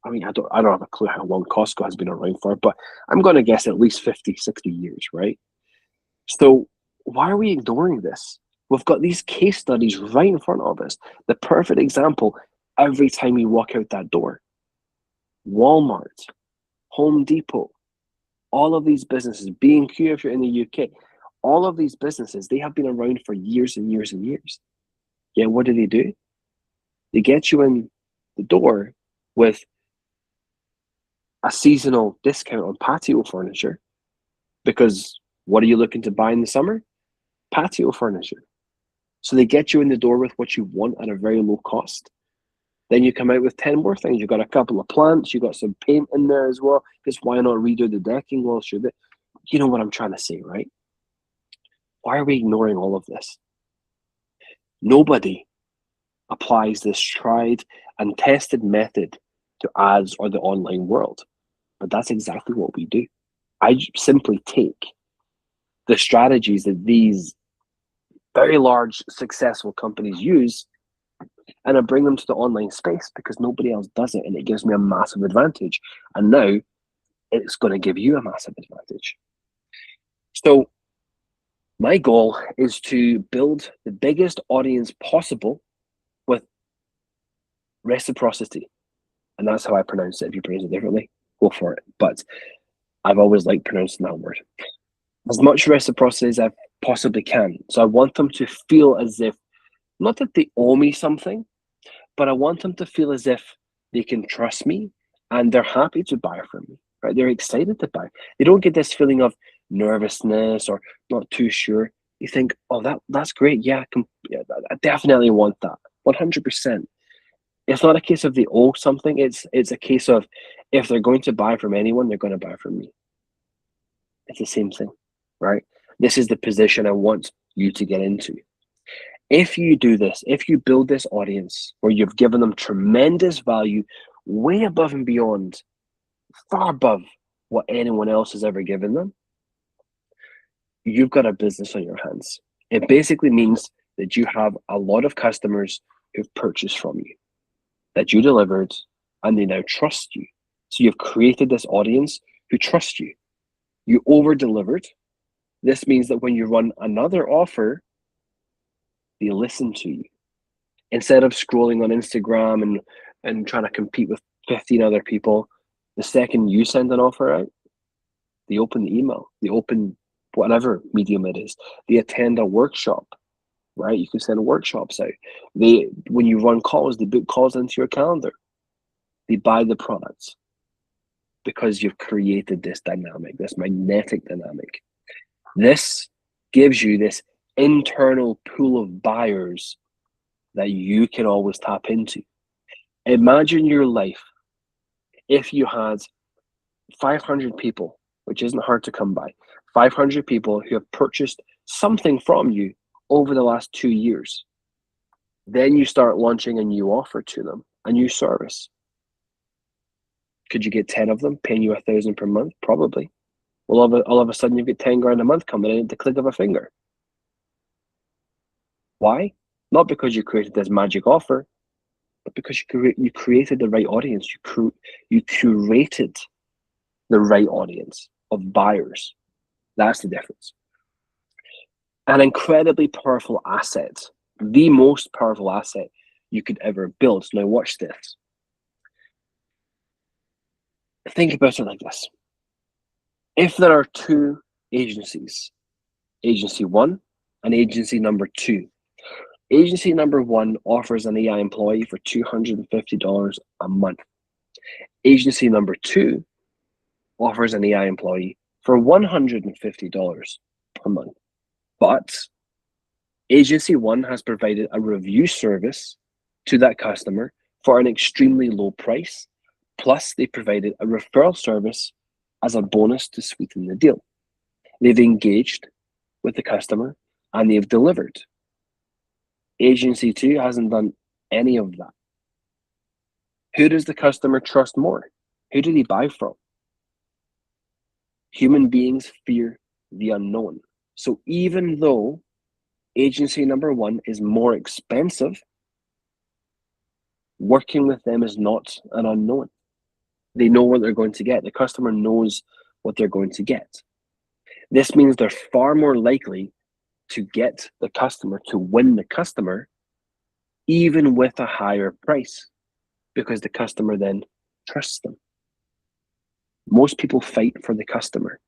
I don't have a clue how long Costco has been around for, but I'm going to guess at least 50, 60 years, right? So why are we ignoring this? We've got these case studies right in front of us. The perfect example, every time you walk out that door. Walmart, Home Depot, all of these businesses, B&Q if you're in the UK, all of these businesses, they have been around for years and years and years. Yeah, what do? They get you in the door with a seasonal discount on patio furniture, because what are you looking to buy in the summer? Patio furniture. So they get you in the door with what you want at a very low cost. Then you come out with 10 more things. You've got a couple of plants, you've got some paint in there as well, because why not redo the decking whilst you're there? You know what I'm trying to say, right? Why are we ignoring all of this? Nobody applies this tried and tested method to ads or the online world, but that's exactly what we do. I simply take the strategies that these very large, successful companies use, and I bring them to the online space because nobody else does it, and it gives me a massive advantage. And now it's going to give you a massive advantage. So my goal is to build the biggest audience possible with reciprocity. And that's how I pronounce it. If you pronounce it differently, go for it. But I've always liked pronouncing that word. As much reciprocity as I possibly can. So I want them to feel as if, not that they owe me something, but I want them to feel as if they can trust me and they're happy to buy from me, right? They're excited to buy. They don't get this feeling of nervousness or not too sure. You think, oh, that's great. Yeah, I definitely want that. 100%. It's not a case of they owe something. It's a case of if they're going to buy from anyone, they're going to buy from me. It's the same thing, right? This is the position I want you to get into. If you do this, if you build this audience where you've given them tremendous value, way above and beyond, far above what anyone else has ever given them, you've got a business on your hands. It basically means that you have a lot of customers who've purchased from you, that you delivered, and they now trust you. So you've created this audience who trust you. You over-delivered. This means that when you run another offer, they listen to you. Instead of scrolling on Instagram and trying to compete with 15 other people, the second you send an offer out, they open the email, they open whatever medium it is, they attend a workshop, right? You can send workshops out. When you run calls, they book calls into your calendar. They buy the products because you've created this dynamic, this magnetic dynamic. This gives you this internal pool of buyers that you can always tap into. Imagine your life if you had 500 people, which isn't hard to come by, 500 people who have purchased something from you over the last 2 years. Then you start launching a new offer to them, a new service. Could you get 10 of them paying you $1,000 per month? Probably. Well, all of a sudden, you get 10 grand a month coming in at the click of a finger. Why? Not because you created this magic offer, but because you created the right audience. You curated the right audience of buyers. That's the difference. An incredibly powerful asset, the most powerful asset you could ever build. Now watch this. Think about it like this. If there are two agencies, agency one and agency number two, agency number one offers an AI employee for $250 a month. Agency number two offers an AI employee for $150 per month. But Agency one has provided a review service to that customer for an extremely low price, plus they provided a referral service as a bonus to sweeten the deal. They've engaged with the customer and they've delivered. Agency two hasn't done any of that. Who does the customer trust more? Who do they buy from? Human beings fear the unknown. So even though agency number one is more expensive, working with them is not an unknown. They know what they're going to get. The customer knows what they're going to get. This means they're far more likely to get the customer, to win the customer, even with a higher price, because the customer then trusts them. Most people fight for the customer.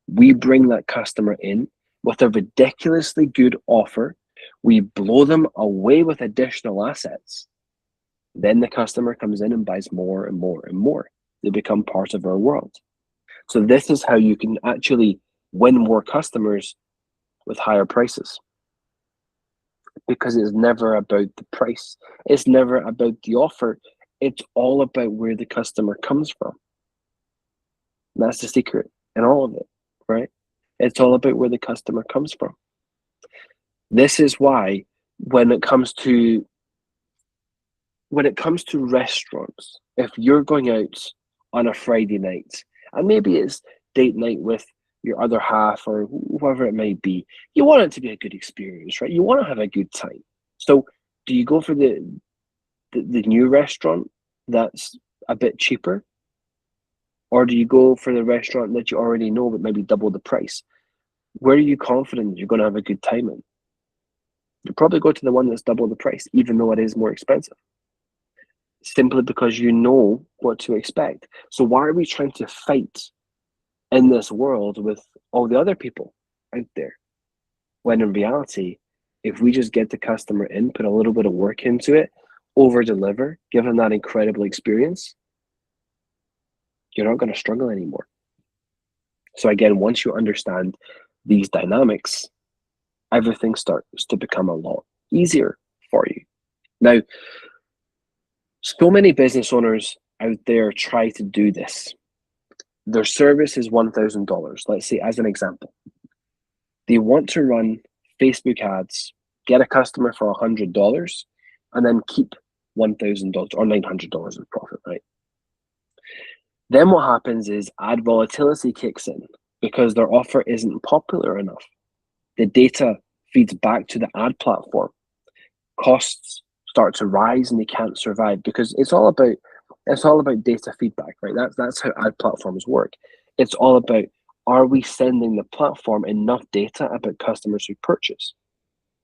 We bring that customer in with a ridiculously good offer. We blow them away with additional assets. Then the customer comes in and buys more and more and more. They become part of our world. So this is how you can actually win more customers with higher prices. Because it's never about the price. It's never about the offer. It's all about where the customer comes from. And that's the secret in all of it, right? It's all about where the customer comes from. This is why when it comes to restaurants, if you're going out on a Friday night, and maybe it's date night with your other half or whoever it may be, you want it to be a good experience, right? You want to have a good time. So do you go for the new restaurant that's a bit cheaper? Or do you go for the restaurant that you already know but maybe double the price? Where are you confident you're going to have a good time in? You probably go to the one that's double the price, even though it is more expensive. Simply because you know what to expect. So why are we trying to fight in this world with all the other people out there? When in reality, if we just get the customer in, put a little bit of work into it, over-deliver, give them that incredible experience, you're not going to struggle anymore. So again, once you understand these dynamics, everything starts to become a lot easier for you. Now, so many business owners out there try to do this. Their service is $1,000, let's say as an example. They want to run Facebook ads, get a customer for $100, and then keep $1,000 or $900 in profit, right? Then what happens is ad volatility kicks in because their offer isn't popular enough. The data feeds back to the ad platform. Costs start to rise and they can't survive because it's all about data feedback, right? That's how ad platforms work. It's all about, are we sending the platform enough data about customers who purchase?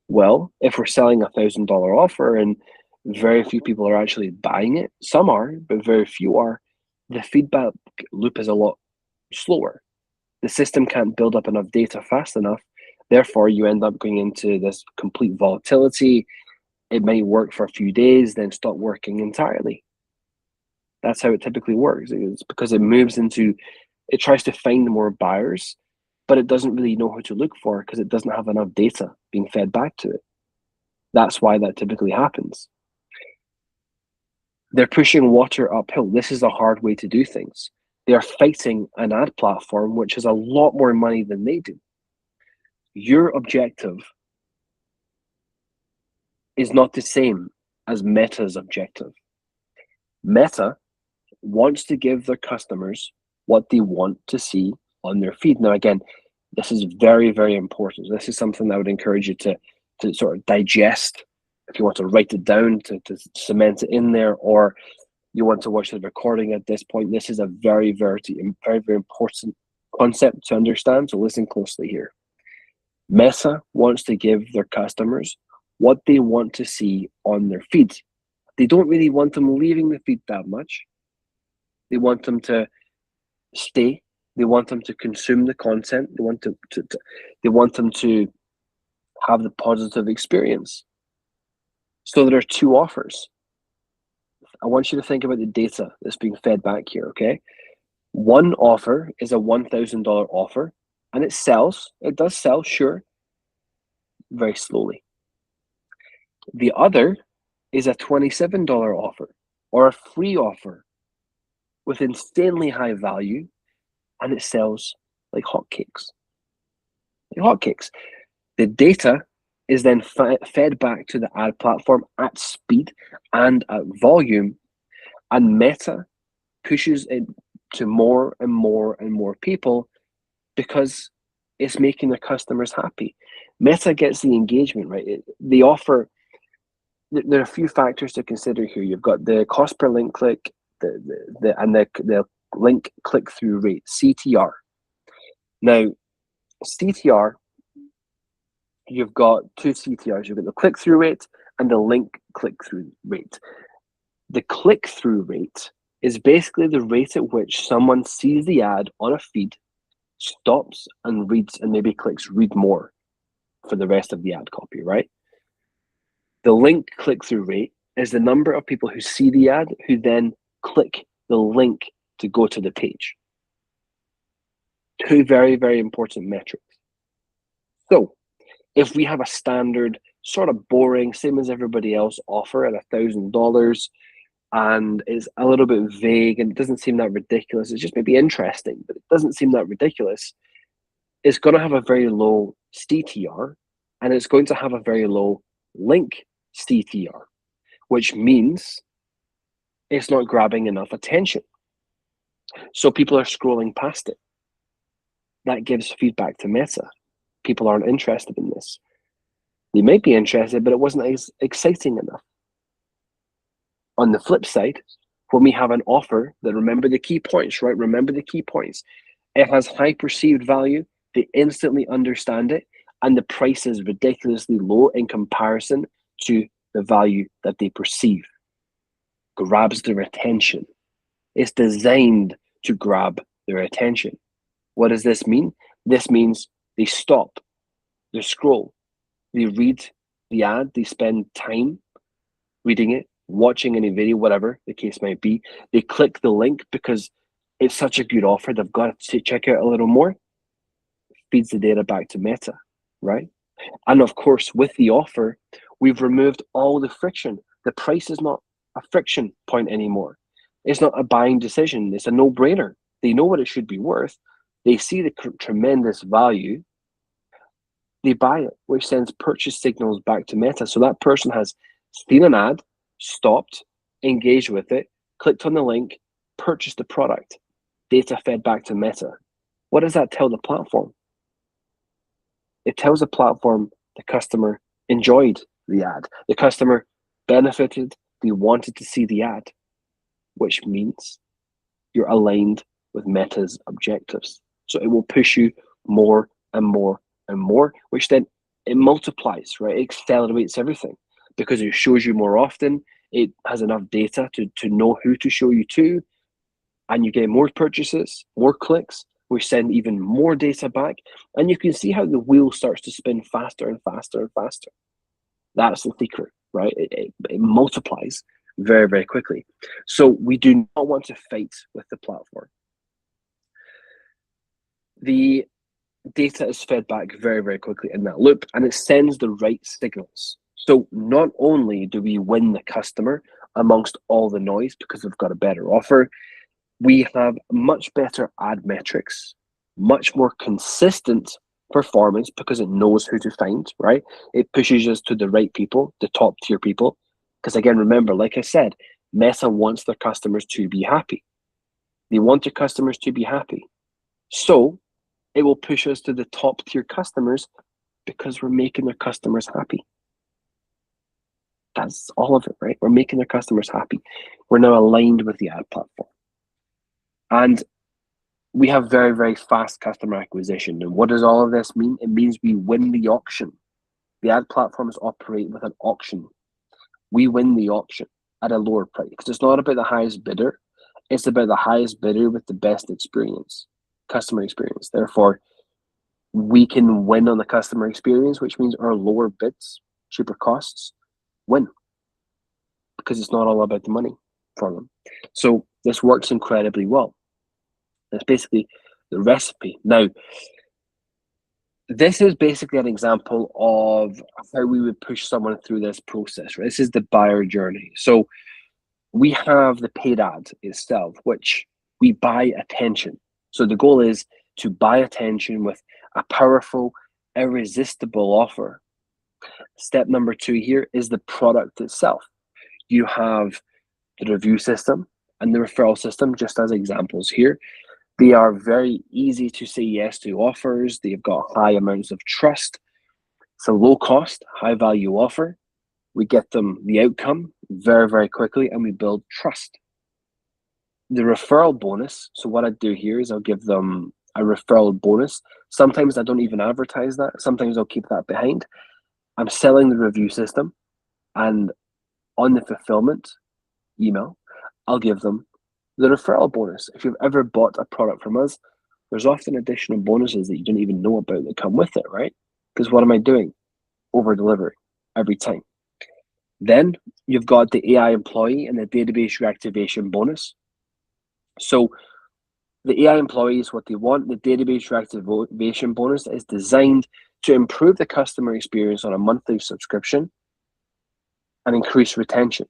Well, if we're selling $1,000 offer and very few people are actually buying it, some are, but very few are, the feedback loop is a lot slower. The system can't build up enough data fast enough. Therefore, you end up going into this complete volatility. It might work for a few days, then stop working entirely. That's how it typically works. It's because it tries to find more buyers, but it doesn't really know who to look for because it doesn't have enough data being fed back to it. That's why that typically happens. They're pushing water uphill. This is a hard way to do things. They're fighting an ad platform which has a lot more money than they do. Your objective is not the same as Meta's objective. Meta wants to give their customers what they want to see on their feed. Now, again, this is very, very important. This is something that I would encourage you to sort of digest. If you want to write it down, to cement it in there, or you want to watch the recording at this point, this is a very, very, very, very important concept to understand. So listen closely here. Meta wants to give their customers what they want to see on their feed. They don't really want them leaving the feed that much. They want them to stay. They want them to consume the content. They want them to have the positive experience. So there are two offers. I want you to think about the data that's being fed back here, okay? One offer is a $1,000 offer, and it sells. It does sell, sure. very slowly. The other is a $27 offer or a free offer with insanely high value, and it sells like hotcakes. Like hotcakes. The data is then fed back to the ad platform at speed and at volume, and Meta pushes it to more and more and more people because it's making their customers happy. Meta gets the engagement, right? They offer, there are a few factors to consider here. You've got the cost per link click, the link click-through rate, CTR. Now, CTR, you've got two CTRs. You've got the click-through rate and the link click-through rate. The click-through rate is basically the rate at which someone sees the ad on a feed, stops and reads, and maybe clicks read more for the rest of the ad copy, right? The link click-through rate is the number of people who see the ad who then click the link to go to the page. Two very, very important metrics. So if we have a standard, sort of boring, same as everybody else offer at $1,000, and it's a little bit vague and it doesn't seem that ridiculous, it's just maybe interesting, but it doesn't seem that ridiculous, it's going to have a very low CTR, and it's going to have a very low link CTR, which means it's not grabbing enough attention. So people are scrolling past it. That gives feedback to Meta. People aren't interested in this. They might be interested, but it wasn't as exciting enough. On the flip side, when we have an offer that, remember the key points, right? Remember the key points. It has high perceived value. They instantly understand it, and the price is ridiculously low in comparison to the value that they perceive. Grabs their attention. It's designed to grab their attention. What does this mean? This means they stop, they scroll, they read the ad, they spend time reading it, watching any video, whatever the case might be. They click the link because it's such a good offer, they've got to check out a little more. Feeds the data back to Meta, right? And of course, with the offer, we've removed all the friction. The price is not a friction point anymore. It's not a buying decision. It's a no-brainer. They know what it should be worth. They see the tremendous value. They buy it, which sends purchase signals back to Meta. So that person has seen an ad, stopped, engaged with it, clicked on the link, purchased the product. Data fed back to Meta. What does that tell the platform? It tells the platform the customer enjoyed the ad. The customer benefited. They wanted to see the ad, which means you're aligned with Meta's objectives. So it will push you more and more and more, which then it multiplies, right? It accelerates everything because it shows you more often. It has enough data to know who to show you to, and you get more purchases, more clicks. We send even more data back, and you can see how the wheel starts to spin faster and faster and faster. That's the secret, right? It multiplies very, very quickly. So we do not want to fight with the platform. The data is fed back very, very quickly in that loop, and it sends the right signals. So not only do we win the customer amongst all the noise because we've got a better offer, we have much better ad metrics, much more consistent performance because it knows who to find, right? It pushes us to the right people, the top tier people. Because again, remember, like I said, Meta wants their customers to be happy. They want their customers to be happy. So it will push us to the top tier customers because we're making their customers happy. That's all of it, right? We're making their customers happy. We're now aligned with the ad platform. And we have very, very fast customer acquisition. And what does all of this mean? It means we win the auction. The ad platforms operate with an auction. We win the auction at a lower price because it's not about the highest bidder. It's about the highest bidder with the best experience, customer experience. Therefore, we can win on the customer experience, which means our lower bids, cheaper costs, win because it's not all about the money for them. So this works incredibly well. That's basically the recipe. Now, this is basically an example of how we would push someone through this process, right? This is the buyer journey. So we have the paid ad itself, which we buy attention. So the goal is to buy attention with a powerful, irresistible offer. Step number 2 here is the product itself. You have the review system and the referral system, just as examples here. They are very easy to say yes to offers. They've got high amounts of trust. It's a low cost, high value offer. We get them the outcome very, very quickly, and we build trust. The referral bonus, so what I do here is I'll give them a referral bonus. Sometimes I don't even advertise that. Sometimes I'll keep that behind. I'm selling the review system, and on the fulfillment email, I'll give them the referral bonus. If you've ever bought a product from us, there's often additional bonuses that you don't even know about that come with it, right? Because what am I doing? Over delivering every time. Then you've got the AI employee and the database reactivation bonus. So the AI employees, what they want, the database reactivation bonus is designed to improve the customer experience on a monthly subscription and increase retention.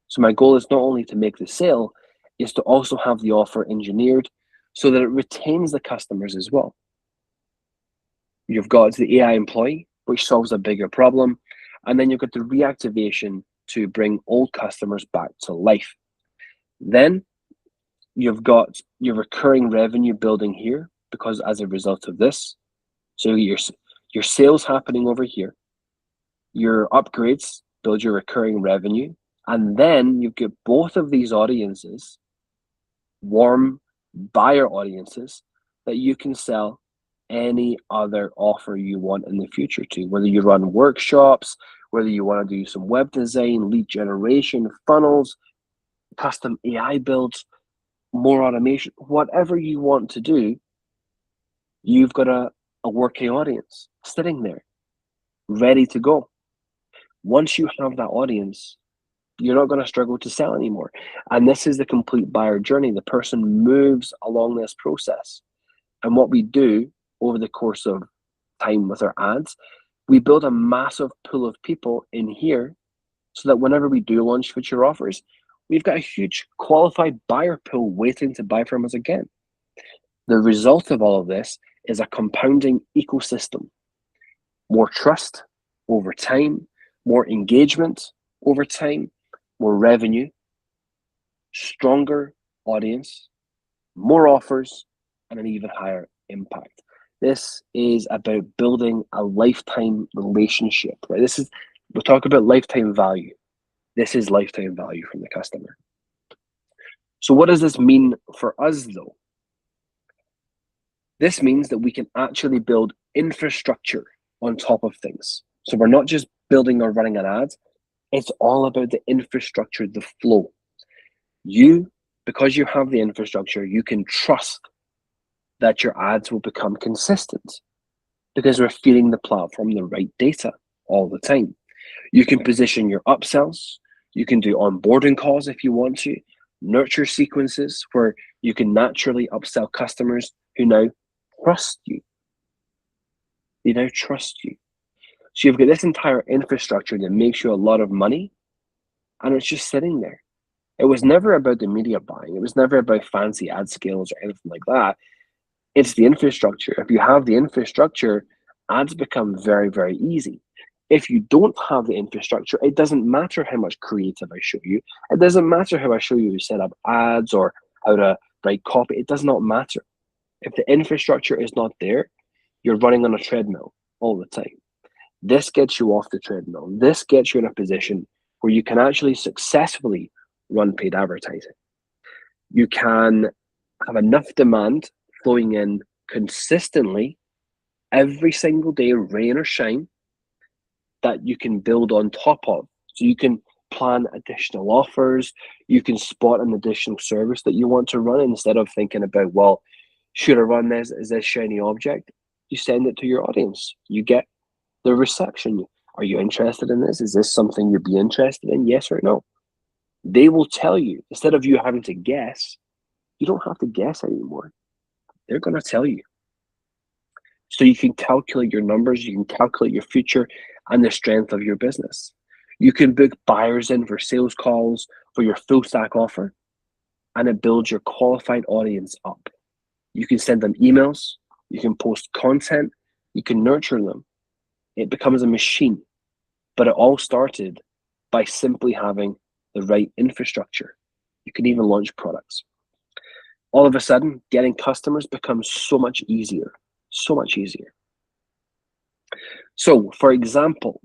So my goal is not only to make the sale, is to also have the offer engineered so that it retains the customers as well. You've got the AI employee, which solves a bigger problem. And then you've got the reactivation to bring old customers back to life. Then you've got your recurring revenue building here, because as a result of this, so your sales happening over here, your upgrades build your recurring revenue, and then you get both of these audiences, warm buyer audiences, that you can sell any other offer you want in the future to, whether you run workshops, whether you want to do some web design, lead generation, funnels, custom AI builds, more automation, whatever you want to do, you've got a working audience sitting there, ready to go. Once you have that audience, you're not going to struggle to sell anymore. And this is the complete buyer journey. The person moves along this process. And what we do over the course of time with our ads, we build a massive pool of people in here so that whenever we do launch future offers, we've got a huge qualified buyer pool waiting to buy from us again. The result of all of this is a compounding ecosystem. More trust over time, more engagement over time, more revenue, stronger audience, more offers, and an even higher impact. This is about building a lifetime relationship, right? We'll talk about lifetime value. This is lifetime value from the customer. So what does this mean for us though? This means that we can actually build infrastructure on top of things. So we're not just building or running an ad. It's all about the infrastructure, the flow. Because you have the infrastructure, you can trust that your ads will become consistent because we're feeding the platform the right data all the time. You can position your upsells. You can do onboarding calls if you want to, nurture sequences where you can naturally upsell customers who now trust you. They now trust you. So you've got this entire infrastructure that makes you a lot of money, and it's just sitting there. It was never about the media buying. It was never about fancy ad scales or anything like that. It's the infrastructure. If you have the infrastructure, ads become very, very easy. If you don't have the infrastructure, it doesn't matter how much creative I show you. It doesn't matter how I show you to set up ads or how to write copy. It does not matter. If the infrastructure is not there, you're running on a treadmill all the time. This gets you off the treadmill. This gets you in a position where you can actually successfully run paid advertising. You can have enough demand flowing in consistently every single day, rain or shine, that you can build on top of. So you can plan additional offers. You can spot an additional service that you want to run instead of thinking about, well, should I run this? Is this shiny object? You send it to your audience. You get the reception. Are you interested in this? Is this something you'd be interested in? Yes or no? They will tell you. Instead of you having to guess, you don't have to guess anymore. They're going to tell you. So you can calculate your numbers, you can calculate your future and the strength of your business. You can book buyers in for sales calls for your full stack offer, and it builds your qualified audience up. You can send them emails, you can post content, you can nurture them. It becomes a machine, but it all started by simply having the right infrastructure. You can even launch products. All of a sudden, getting customers becomes so much easier, so much easier. So, for example,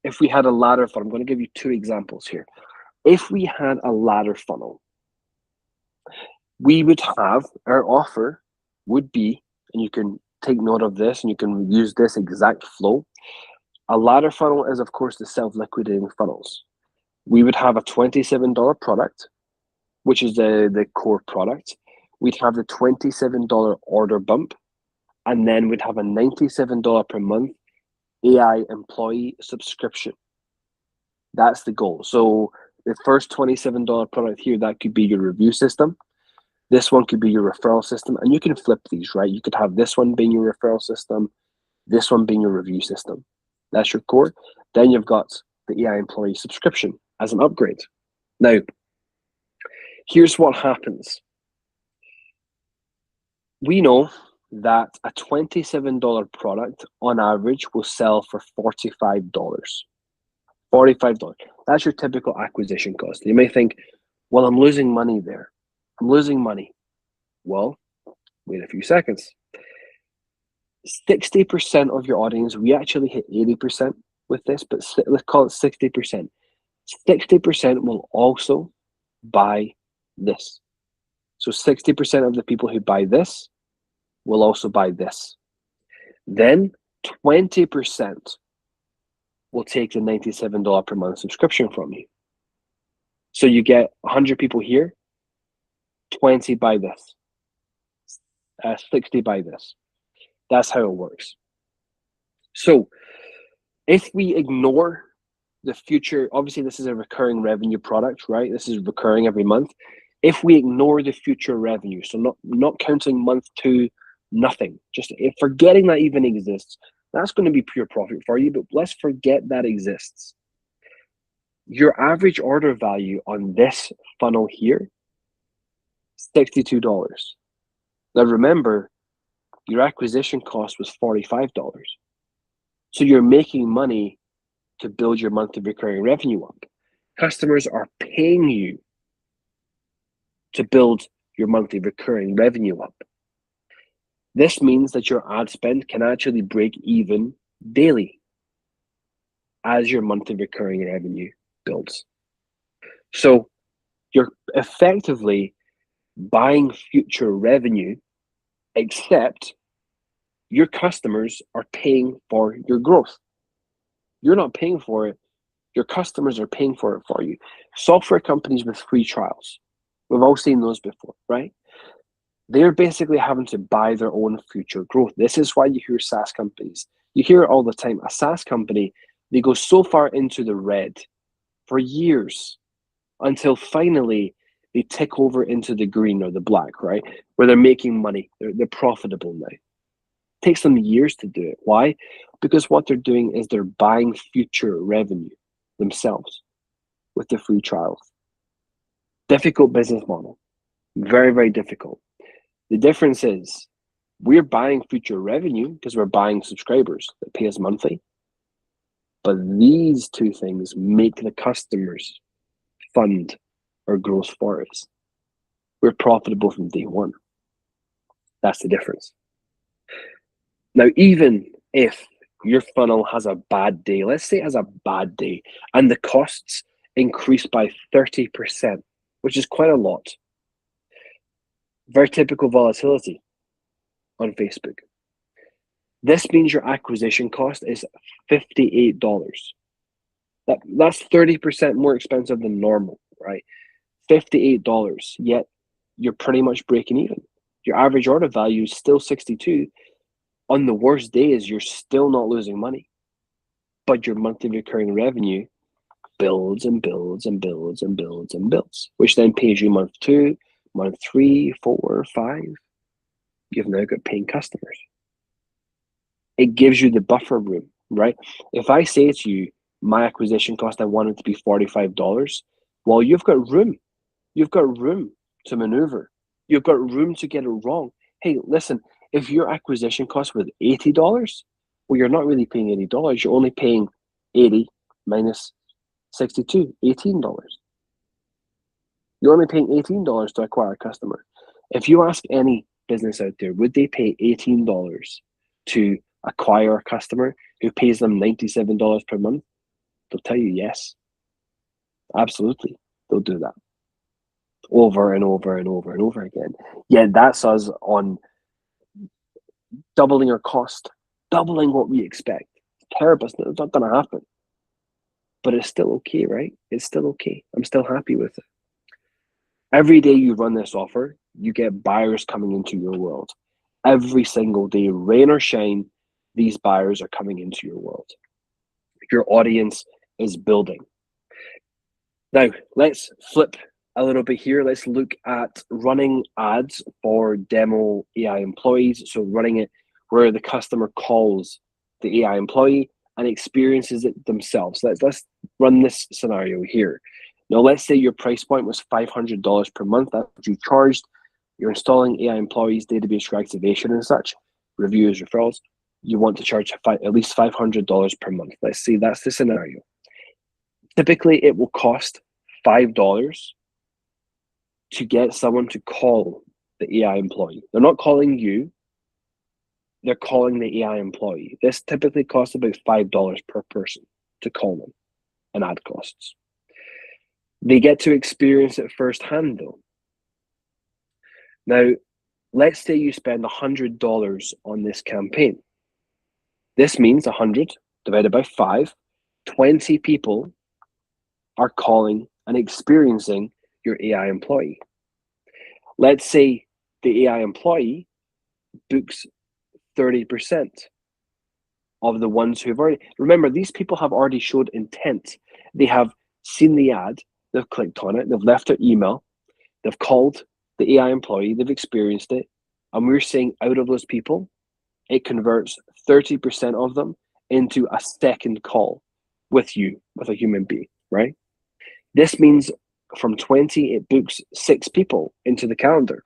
if we had a ladder funnel, I'm going to give you two examples here. If we had a ladder funnel, we would have, our offer would be, and you can take note of this and you can use this exact flow. A ladder funnel is, of course, the self-liquidating funnels. We would have a $27 product, which is the core product. We'd have the $27 order bump, and then we'd have a $97 per month AI employee subscription. That's the goal. So the first $27 product here, that could be your review system. This one could be your referral system, and you can flip these, right? You could have this one being your referral system, this one being your review system. That's your core. Then you've got the AI employee subscription as an upgrade. Now, here's what happens. We know that a $27 product on average will sell for $45. $45. That's your typical acquisition cost. You may think, well, I'm losing money there. I'm losing money. Well, wait a few seconds. 60% of your audience, we actually hit 80% with this, but let's call it 60%. 60% will also buy this. So 60% of the people who buy this will also buy this. Then 20% will take the $97 per month subscription from you. So you get 100 people here, 20 buy this, 60 buy this. That's how it works. So if we ignore the future, obviously this is a recurring revenue product, right? This is recurring every month. If we ignore the future revenue, so not counting month two, nothing, just forgetting that even exists, that's going to be pure profit for you, but let's forget that exists. Your average order value on this funnel here, $62. Now remember, your acquisition cost was $45. So you're making money to build your monthly recurring revenue up. Customers are paying you to build your monthly recurring revenue up. This means that your ad spend can actually break even daily as your monthly recurring revenue builds. So you're effectively buying future revenue, except your customers are paying for your growth. You're not paying for it. Your customers are paying for it for you. Software companies with free trials. We've all seen those before, right? They're basically having to buy their own future growth. This is why you hear SaaS companies. You hear it all the time. A SaaS company, they go so far into the red for years until finally they tick over into the green or the black, right? Where they're making money. They're profitable now. It takes them years to do it. Why? Because what they're doing is they're buying future revenue themselves with the free trials. Difficult business model. Very, very difficult. The difference is we're buying future revenue because we're buying subscribers that pay us monthly. But these two things make the customers fund our growth for us. We're profitable from day one. That's the difference. Now, even if your funnel has a bad day, let's say it has a bad day, and the costs increase by 30%, which is quite a lot. Very typical volatility on Facebook. This means your acquisition cost is $58. That's 30% more expensive than normal, right? $58, yet you're pretty much breaking even. Your average order value is still 62. On the worst days, you're still not losing money, but your monthly recurring revenue builds and builds and builds and builds and builds, which then pays you month 2, month 3, 4, 5. You've now got paying customers. It gives you the buffer room, right? If I say to you, my acquisition cost, I want it to be $45, well, you've got room. You've got room to maneuver. You've got room to get it wrong. Hey, listen, if your acquisition cost was $80, well, you're not really paying $80. You're only paying 80 minus 62, $18. You're only paying $18 to acquire a customer. If you ask any business out there, would they pay $18 to acquire a customer who pays them $97 per month? They'll tell you yes. Absolutely. They'll do that over and over and over and over again. Yeah, that's us on doubling our cost, doubling what we expect. It's terrible. It's not going to happen. But it's still okay, right? It's still okay. I'm still happy with it. Every day you run this offer, you get buyers coming into your world. Every single day, rain or shine, these buyers are coming into your world. Your audience is building. Now, let's flip a little bit here. Let's look at running ads for demo AI employees. So running it where the customer calls the AI employee and experiences it themselves. Let's run this scenario here. Now, let's say your price point was $500 per month that you charged. You're installing AI employees, database reactivation and such, reviews, referrals. You want to charge at least $500 per month. Let's say that's the scenario. Typically, it will cost $5 to get someone to call the AI employee. They're not calling you, they're calling the AI employee. This typically costs about $5 per person to call them and ad costs. They get to experience it firsthand though. Now, let's say you spend $100 on this campaign. This means 100 divided by 5, 20 people are calling and experiencing your AI employee. Let's say the AI employee books 30% of the ones who've already, remember, these people have already showed intent. They have seen the ad, they've clicked on it, they've left their email, they've called the AI employee, they've experienced it, and we're saying out of those people, it converts 30% of them into a second call with you, with a human being, right? This means from 20, it books 6 people into the calendar.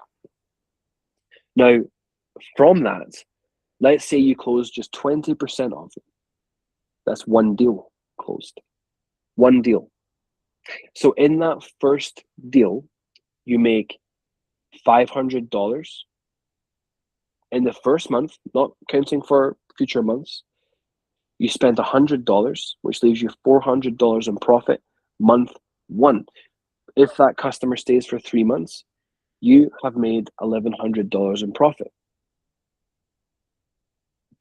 Now, from that, let's say you close just 20% of them. That's one deal closed. One deal. So in that first deal, you make $500 in the first month, not counting for future months. You spend $100, which leaves you $400 in profit month 1. If that customer stays for 3 months, you have made $1,100 in profit.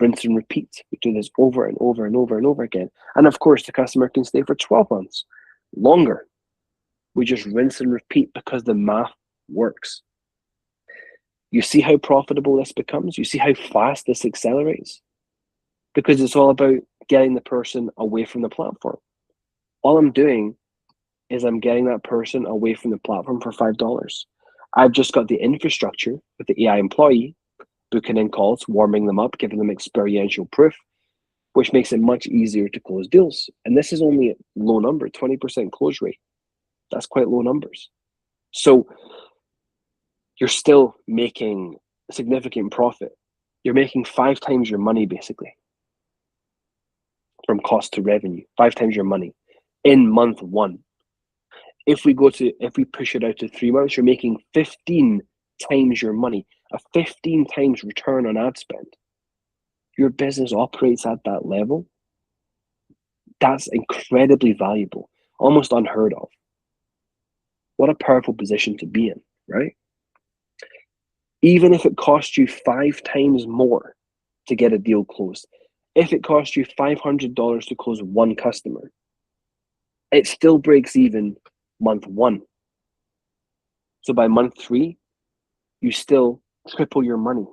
Rinse and repeat. We do this over and over and over and over again. And of course, the customer can stay for 12 months, longer. We just rinse and repeat because the math works. You see how profitable this becomes? You see how fast this accelerates? Because it's all about getting the person away from the platform. All I'm doing is I'm getting that person away from the platform for $5. I've just got the infrastructure with the AI employee, booking in calls, warming them up, giving them experiential proof, which makes it much easier to close deals. And this is only a low number, 20% close rate. That's quite low numbers. So you're still making significant profit. You're making 5 times your money, basically, from cost to revenue, 5 times your money in month 1. If we push it out to 3 months, you're making 15 times your money, a 15 times return on ad spend. Your business operates at that level. That's incredibly valuable, almost unheard of. What a powerful position to be in, right? Even if it costs you 5 times more to get a deal closed, if it costs you $500 to close 1 customer, it still breaks even month 1. So by month 3, you still triple your money.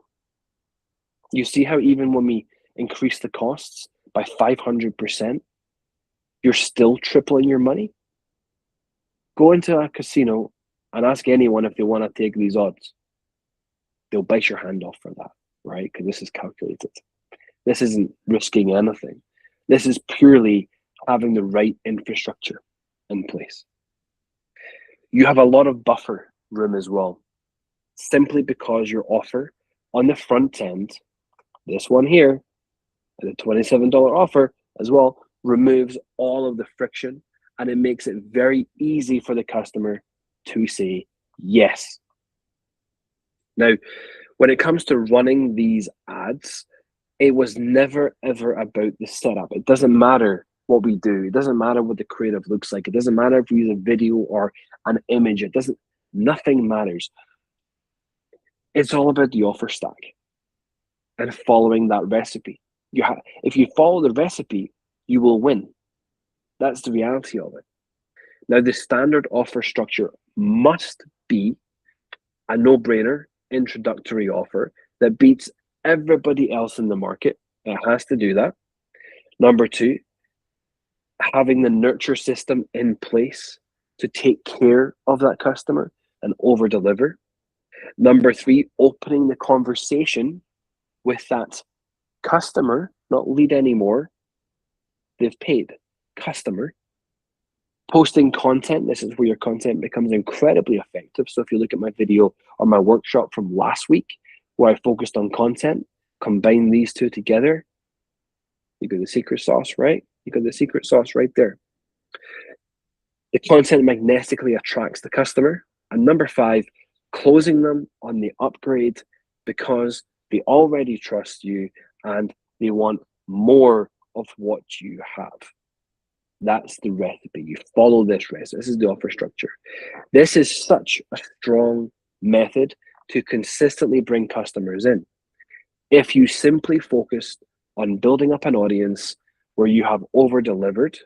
You see how even when we increase the costs by 500%, you're still tripling your money? Go into a casino and ask anyone if they want to take these odds. They'll bite your hand off for that, right? Because this is calculated. This isn't risking anything. This is purely having the right infrastructure in place. You have a lot of buffer room as well, simply because your offer on the front end, this one here, the $27 offer as well, removes all of the friction, and it makes it very easy for the customer to say yes. Now, when it comes to running these ads, it was never ever about the setup. It doesn't matter what we do. It doesn't matter what the creative looks like. It doesn't matter if we use a video or an image. Nothing matters. It's all about the offer stack and following that recipe. If you follow the recipe, you will win. That's the reality of it. Now, the standard offer structure must be a no-brainer introductory offer that beats everybody else in the market. It has to do that. Number two, having the nurture system in place to take care of that customer and over deliver. Number three, opening the conversation with that customer, not lead anymore. They've paid. Customer. Posting content. This is where your content becomes incredibly effective. So if you look at my video or my workshop from last week, where I focused on content, combine these two together, you got the secret sauce, right? You got the secret sauce right there. The content magnetically attracts the customer. And number five, closing them on the upgrade because they already trust you and they want more of what you have. That's the recipe. You follow this recipe. This is the offer structure. This is such a strong method to consistently bring customers in. If you simply focus on building up an audience where you have over-delivered,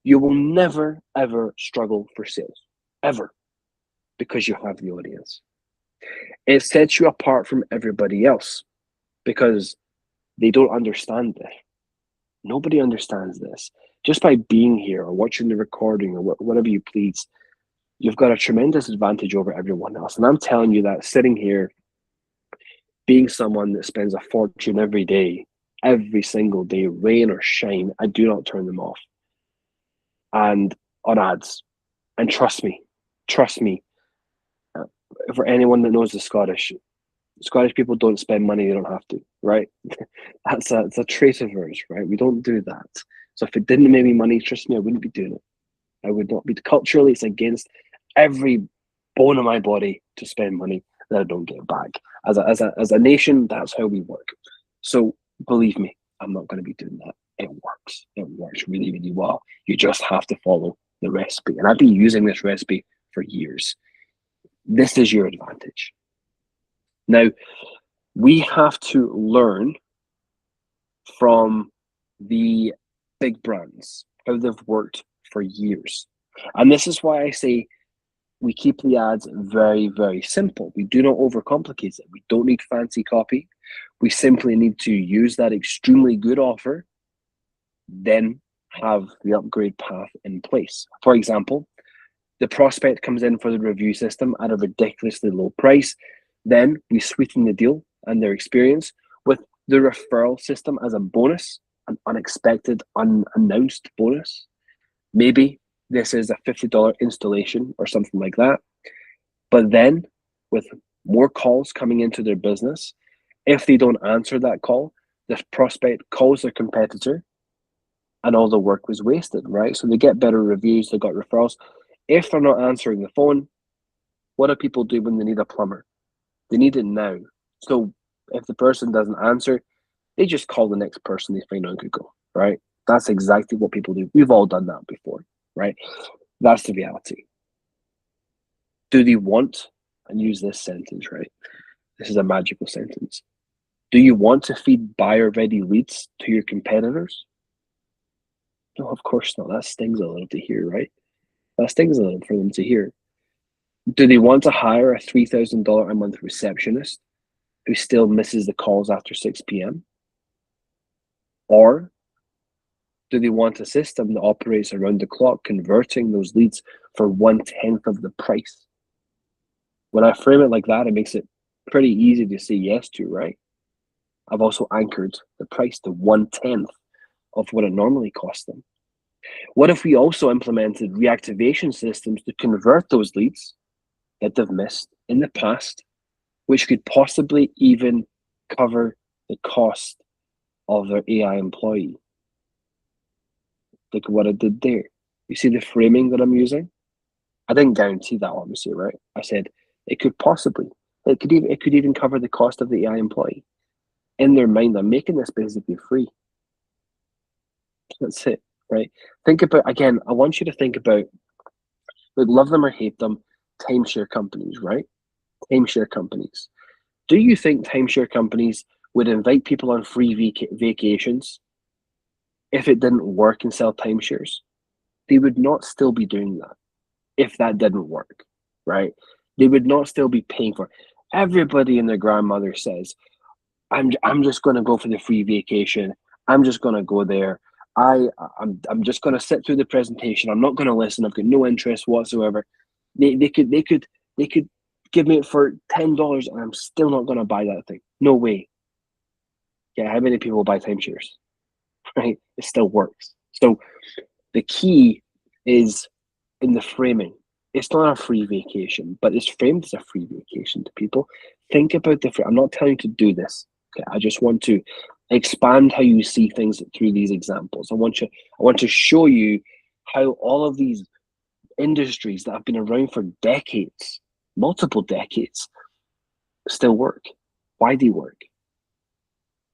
you will never, ever struggle for sales, ever, because you have the audience. It sets you apart from everybody else because they don't understand this. Nobody understands this. Just by being here or watching the recording or whatever you please, you've got a tremendous advantage over everyone else. And I'm telling you that sitting here, being someone that spends a fortune every day, every single day, rain or shine, I do not turn them off. And on ads. And trust me, for anyone that knows the Scottish people don't spend money they don't have to, right? It's a trait of ours, right? We don't do that. So if it didn't make me money, trust me, I wouldn't be doing it. I would not be. Culturally, it's against every bone of my body to spend money that I don't get back. As a nation, that's how we work. So believe me, I'm not going to be doing that. It works. It works really, really well. You just have to follow the recipe. And I've been using this recipe for years. This is your advantage. Now, we have to learn from the big brands, how they've worked for years. And this is why I say we keep the ads very, very simple. We do not overcomplicate it. We don't need fancy copy. We simply need to use that extremely good offer, then have the upgrade path in place. For example, the prospect comes in for the review system at a ridiculously low price. Then we sweeten the deal and their experience with the referral system as a bonus, an unexpected, unannounced bonus. Maybe this is a $50 installation or something like that. But then with more calls coming into their business, if they don't answer that call, the prospect calls their competitor and all the work was wasted, right? So they get better reviews, they got referrals. If they're not answering the phone, what do people do when they need a plumber? They need it now. So if the person doesn't answer, they just call the next person they find on Google, right? That's exactly what people do. We've all done that before, right? That's the reality. Do they want, and use this sentence, right? This is a magical sentence. Do you want to feed buyer-ready leads to your competitors? No, of course not. That stings a little to hear, right? That stings a little for them to hear. Do they want to hire a $3,000 a month receptionist who still misses the calls after 6 p.m.? Or do they want a system that operates around the clock, converting those leads for 1/10 of the price? When I frame it like that, it makes it pretty easy to say yes to, right? I've also anchored the price to 1/10 of what it normally costs them. What if we also implemented reactivation systems to convert those leads that they've missed in the past, which could possibly even cover the cost of their AI employee? Look at what I did there. You see the framing that I'm using? I didn't guarantee that, obviously, right? I said it could even cover the cost of the AI employee. In their mind, I'm making this basically free. That's it, right? Think about, again, I want you to think about, like, love them or hate them, timeshare companies, right? Timeshare companies. Do you think timeshare companies would invite people on free vacations if it didn't work and sell timeshares? They would not still be doing that if that didn't work, right? They would not still be paying for it. Everybody and their grandmother says, I'm just going to go for the free vacation. I'm just going to go there. I'm just going to sit through the presentation. I'm not going to listen. I've got no interest whatsoever. They could give me it for $10 and I'm still not going to buy that thing. No way. Yeah, how many people buy timeshares? Right? It still works. So the key is in the framing. It's not a free vacation, but it's framed as a free vacation to people. Think about I'm not telling you to do this. Okay, I just want to expand how you see things through these examples. I want to show you how all of these industries that have been around for decades, multiple decades, still work. Why they work.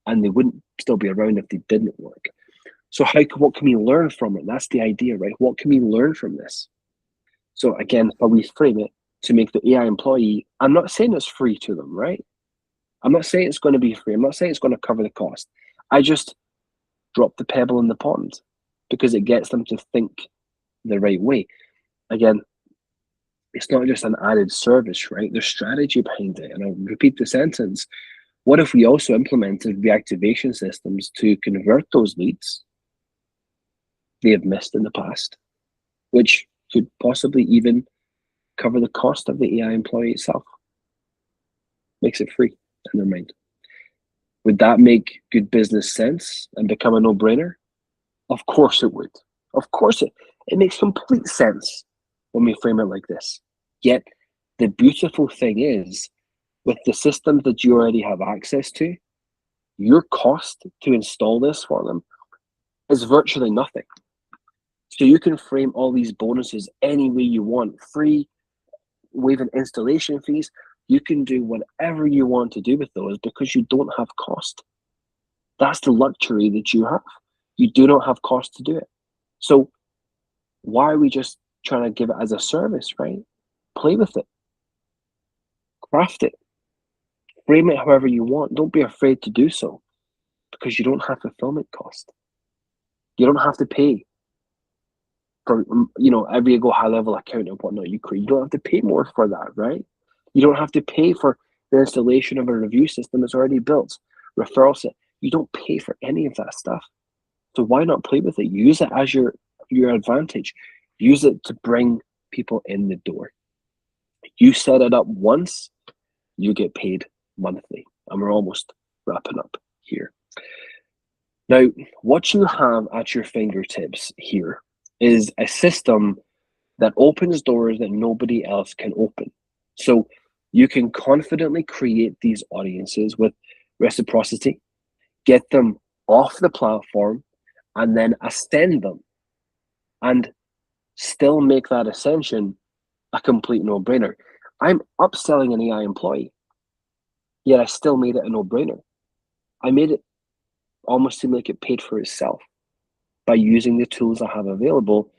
And they wouldn't still be around if they didn't work. So what can we learn from it? That's the idea, right? What can we learn from this? So again, how we frame it to make the AI employee, I'm not saying it's free to them, right? I'm not saying it's going to be free. I'm not saying it's going to cover the cost. I just drop the pebble in the pond because it gets them to think the right way. Again, it's not just an added service, right? There's strategy behind it. And I'll repeat the sentence. What if we also implemented reactivation systems to convert those leads they have missed in the past, which could possibly even cover the cost of the AI employee itself? Makes it free in their mind. Would that make good business sense and become a no-brainer? Of course it would. Of course it makes complete sense when we frame it like this. Yet the beautiful thing is, with the systems that you already have access to, your cost to install this for them is virtually nothing. So you can frame all these bonuses any way you want, free, waiving installation fees. You can do whatever you want to do with those because you don't have cost. That's the luxury that you have. You do not have cost to do it. So why are we just trying to give it as a service, right? Play with it. Craft it. Frame it however you want. Don't be afraid to do so because you don't have fulfillment cost. You don't have to pay for, every GoHighLevel account and whatnot you create. You don't have to pay more for that, right? You don't have to pay for the installation of a review system that's already built, referral set. You don't pay for any of that stuff. So why not play with it? Use it as your advantage. Use it to bring people in the door. You set it up once, you get paid monthly. And we're almost wrapping up here. Now, what you have at your fingertips here is a system that opens doors that nobody else can open. So you can confidently create these audiences with reciprocity, get them off the platform, and then ascend them, and still make that ascension a complete no-brainer. I'm upselling an AI employee, yet I still made it a no-brainer. I made it almost seem like it paid for itself by using the tools I have available,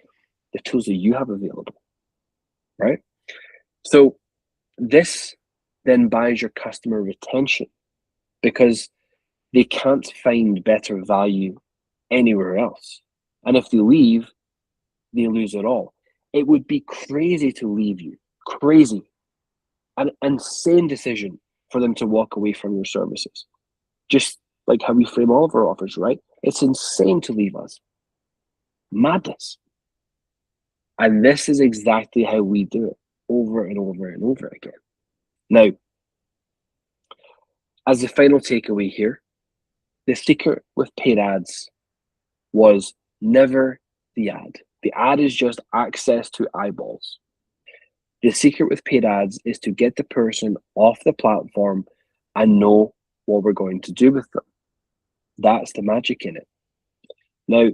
the tools that you have available, right? So this then buys your customer retention because they can't find better value anywhere else. And if they leave, they lose it all. It would be crazy to leave you. Crazy. An insane decision for them to walk away from your services. Just like how we frame all of our offers, right? It's insane to leave us. Madness. And this is exactly how we do it over and over and over again. Now, as the final takeaway here, The secret with paid ads was never the ad. The ad is just access to eyeballs. The secret with paid ads is to get the person off the platform and know what we're going to do with them. That's the magic in it. Now,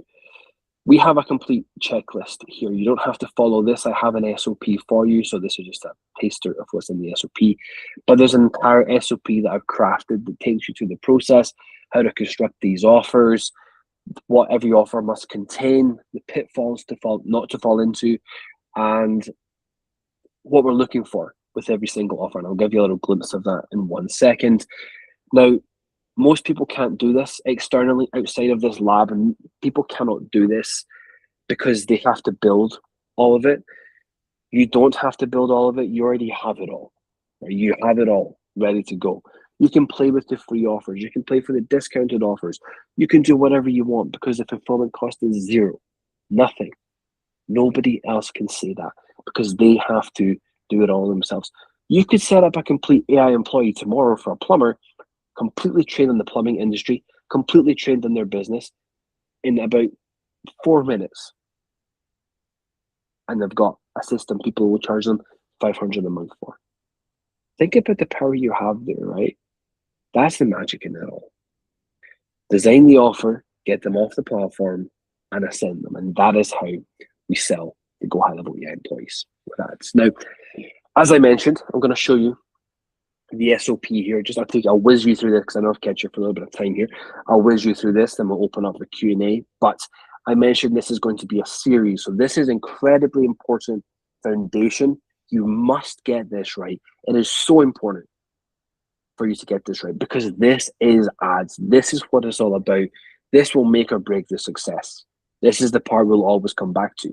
we have a complete checklist here. You don't have to follow this. I have an SOP for you. So this is just a taster of what's in the SOP. But there's an entire SOP that I've crafted that takes you through the process, how to construct these offers, what every offer must contain, the pitfalls not to fall into, and what we're looking for with every single offer. And I'll give you a little glimpse of that in 1 second. Now, most people can't do this externally outside of this lab, and people cannot do this because they have to build all of it. You don't have to build all of it. You already have it all. Right? You have it all ready to go. You can play with the free offers. You can play for the discounted offers. You can do whatever you want because the fulfillment cost is zero, nothing. Nobody else can say that because they have to do it all themselves. You could set up a complete AI employee tomorrow for a plumber, completely trained in the plumbing industry, completely trained in their business in about 4 minutes. And they've got a system people will charge them $500 a month for. Think about the power you have there, right? That's the magic in it all. Design the offer, get them off the platform, and ascend them. And that is how we sell the GoHighLevel AI Employees with ads. Now, as I mentioned, I'm going to show you the SOP here. I'll whiz you through this because I know I've kept you for a little bit of time here. I'll whiz you through this, then we'll open up the Q&A. But I mentioned this is going to be a series. So this is incredibly important foundation. You must get this right. It is so important for you to get this right because this is ads. This is what it's all about. This will make or break the success. This is the part we'll always come back to.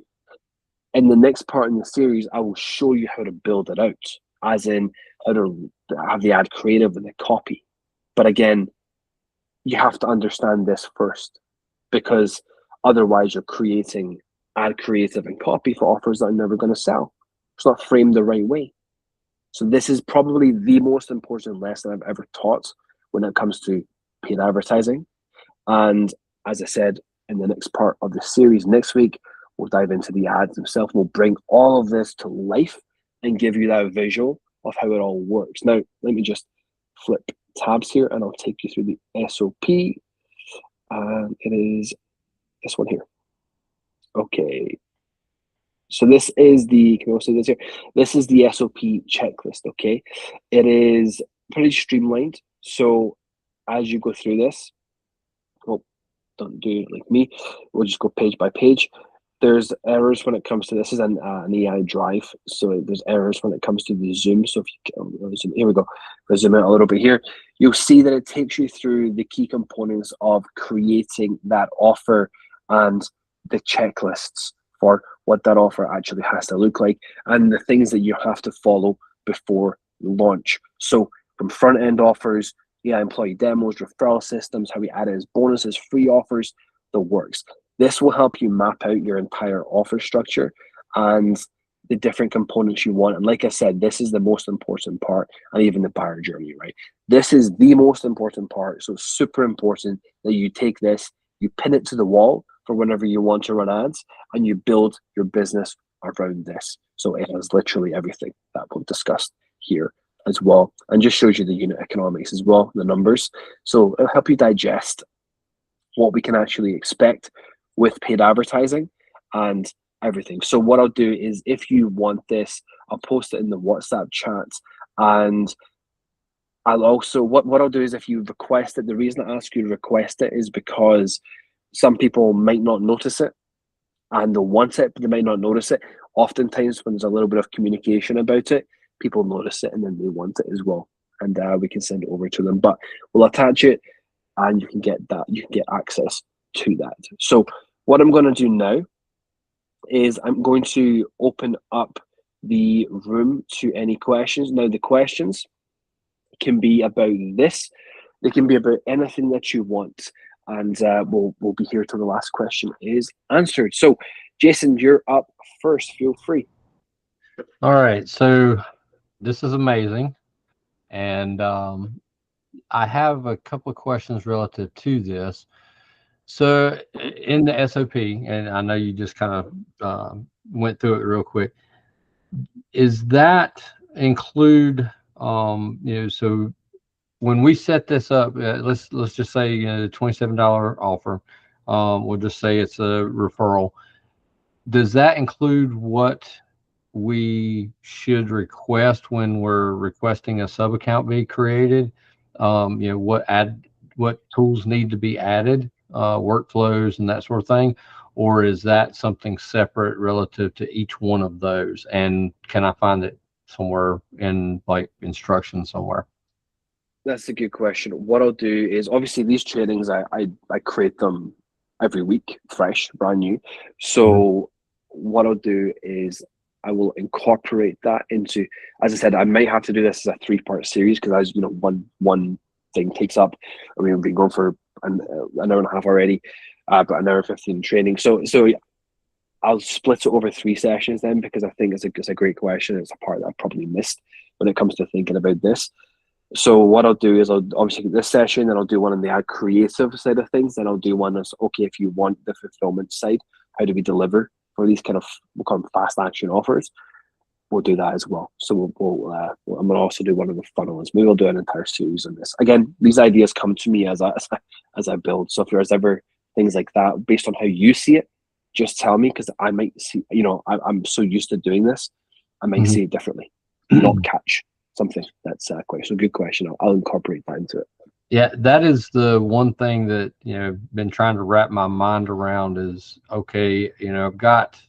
In the next part in the series, I will show you how to build it out, as in how to have the ad creative and the copy. But again, you have to understand this first because otherwise you're creating ad creative and copy for offers that are never going to sell. It's not framed the right way. So this is probably the most important lesson I've ever taught when it comes to paid advertising. And as I said, in the next part of the series next week, we'll dive into the ads themselves. We'll bring all of this to life and give you that visual of how it all works. Now, let me just flip tabs here and I'll take you through the SOP. And it is this one here. Okay. So this is the, can we also see this here? This is the SOP checklist, okay? It is pretty streamlined. So as you go through this, don't do it like me. We'll just go page by page. There's errors when it comes to this. Is an AI drive, so there's errors when it comes to the zoom. So if you here we go. I'll zoom out a little bit here. You'll see that it takes you through the key components of creating that offer and the checklists for what that offer actually has to look like and the things that you have to follow before launch. So from front end offers, AI employee demos, referral systems, how we add it as bonuses, free offers, the works. This will help you map out your entire offer structure and the different components you want. And like I said, this is the most important part, and even the buyer journey, right? This is the most important part. So it's super important that you take this, you pin it to the wall for whenever you want to run ads, and you build your business around this. So it has literally everything that we've discussed here as well, and just shows you the unit economics as well, the numbers. So it'll help you digest what we can actually expect with paid advertising and everything. So what I'll do is, if you want this, I'll post it in the WhatsApp chat, and I'll also, what I'll do is, if you request it, the reason I ask you to request it is because some people might not notice it and they'll want it, but they might not notice it. Oftentimes when there's a little bit of communication about it, people notice it and then they want it as well, and we can send it over to them. But we'll attach it and you can get that, you can get access to that. So what I'm going to do now is I'm going to open up the room to any questions. Now the questions can be about this, they can be about anything that you want, and we'll be here till the last question is answered. So Jason, you're up first, feel free. All right, so this is amazing, and I have a couple of questions relative to this. So in the SOP, and I know you just kind of went through it real quick, is that include, so when we set this up, let's just say $27 offer, we'll just say it's a referral. Does that include what we should request when we're requesting a sub account be created? What tools need to be added, workflows and that sort of thing, or is that something separate relative to each one of those? And can I find it somewhere in like instructions somewhere? That's a good question. What I'll do is, obviously these trainings, I create them every week, fresh, brand new. So what I'll do is I will incorporate that into, as I said, I might have to do this as a 3-part series, because as you know, one thing takes up. I mean, we've been going for an hour and a half already, but an hour 15 training. So I'll split it over 3 sessions then, because I think it's a great question. It's a part that I probably missed when it comes to thinking about this. So what I'll do is I'll obviously get this session, then I'll do one on the creative side of things. Then I'll do one that's, okay, if you want the fulfillment side, how do we deliver for these kind of, we'll call them fast action offers? We'll do that as well. So I'm gonna also do one of the funnels. Maybe we'll do an entire series on this. Again, these ideas come to me as I build. So if there's ever things like that, based on how you see it, just tell me, because I might see, I'm so used to doing this, I might see it differently, not catch something. That's quite a good question. I'll incorporate that into it. Yeah, that is the one thing that, been trying to wrap my mind around is, okay, I've got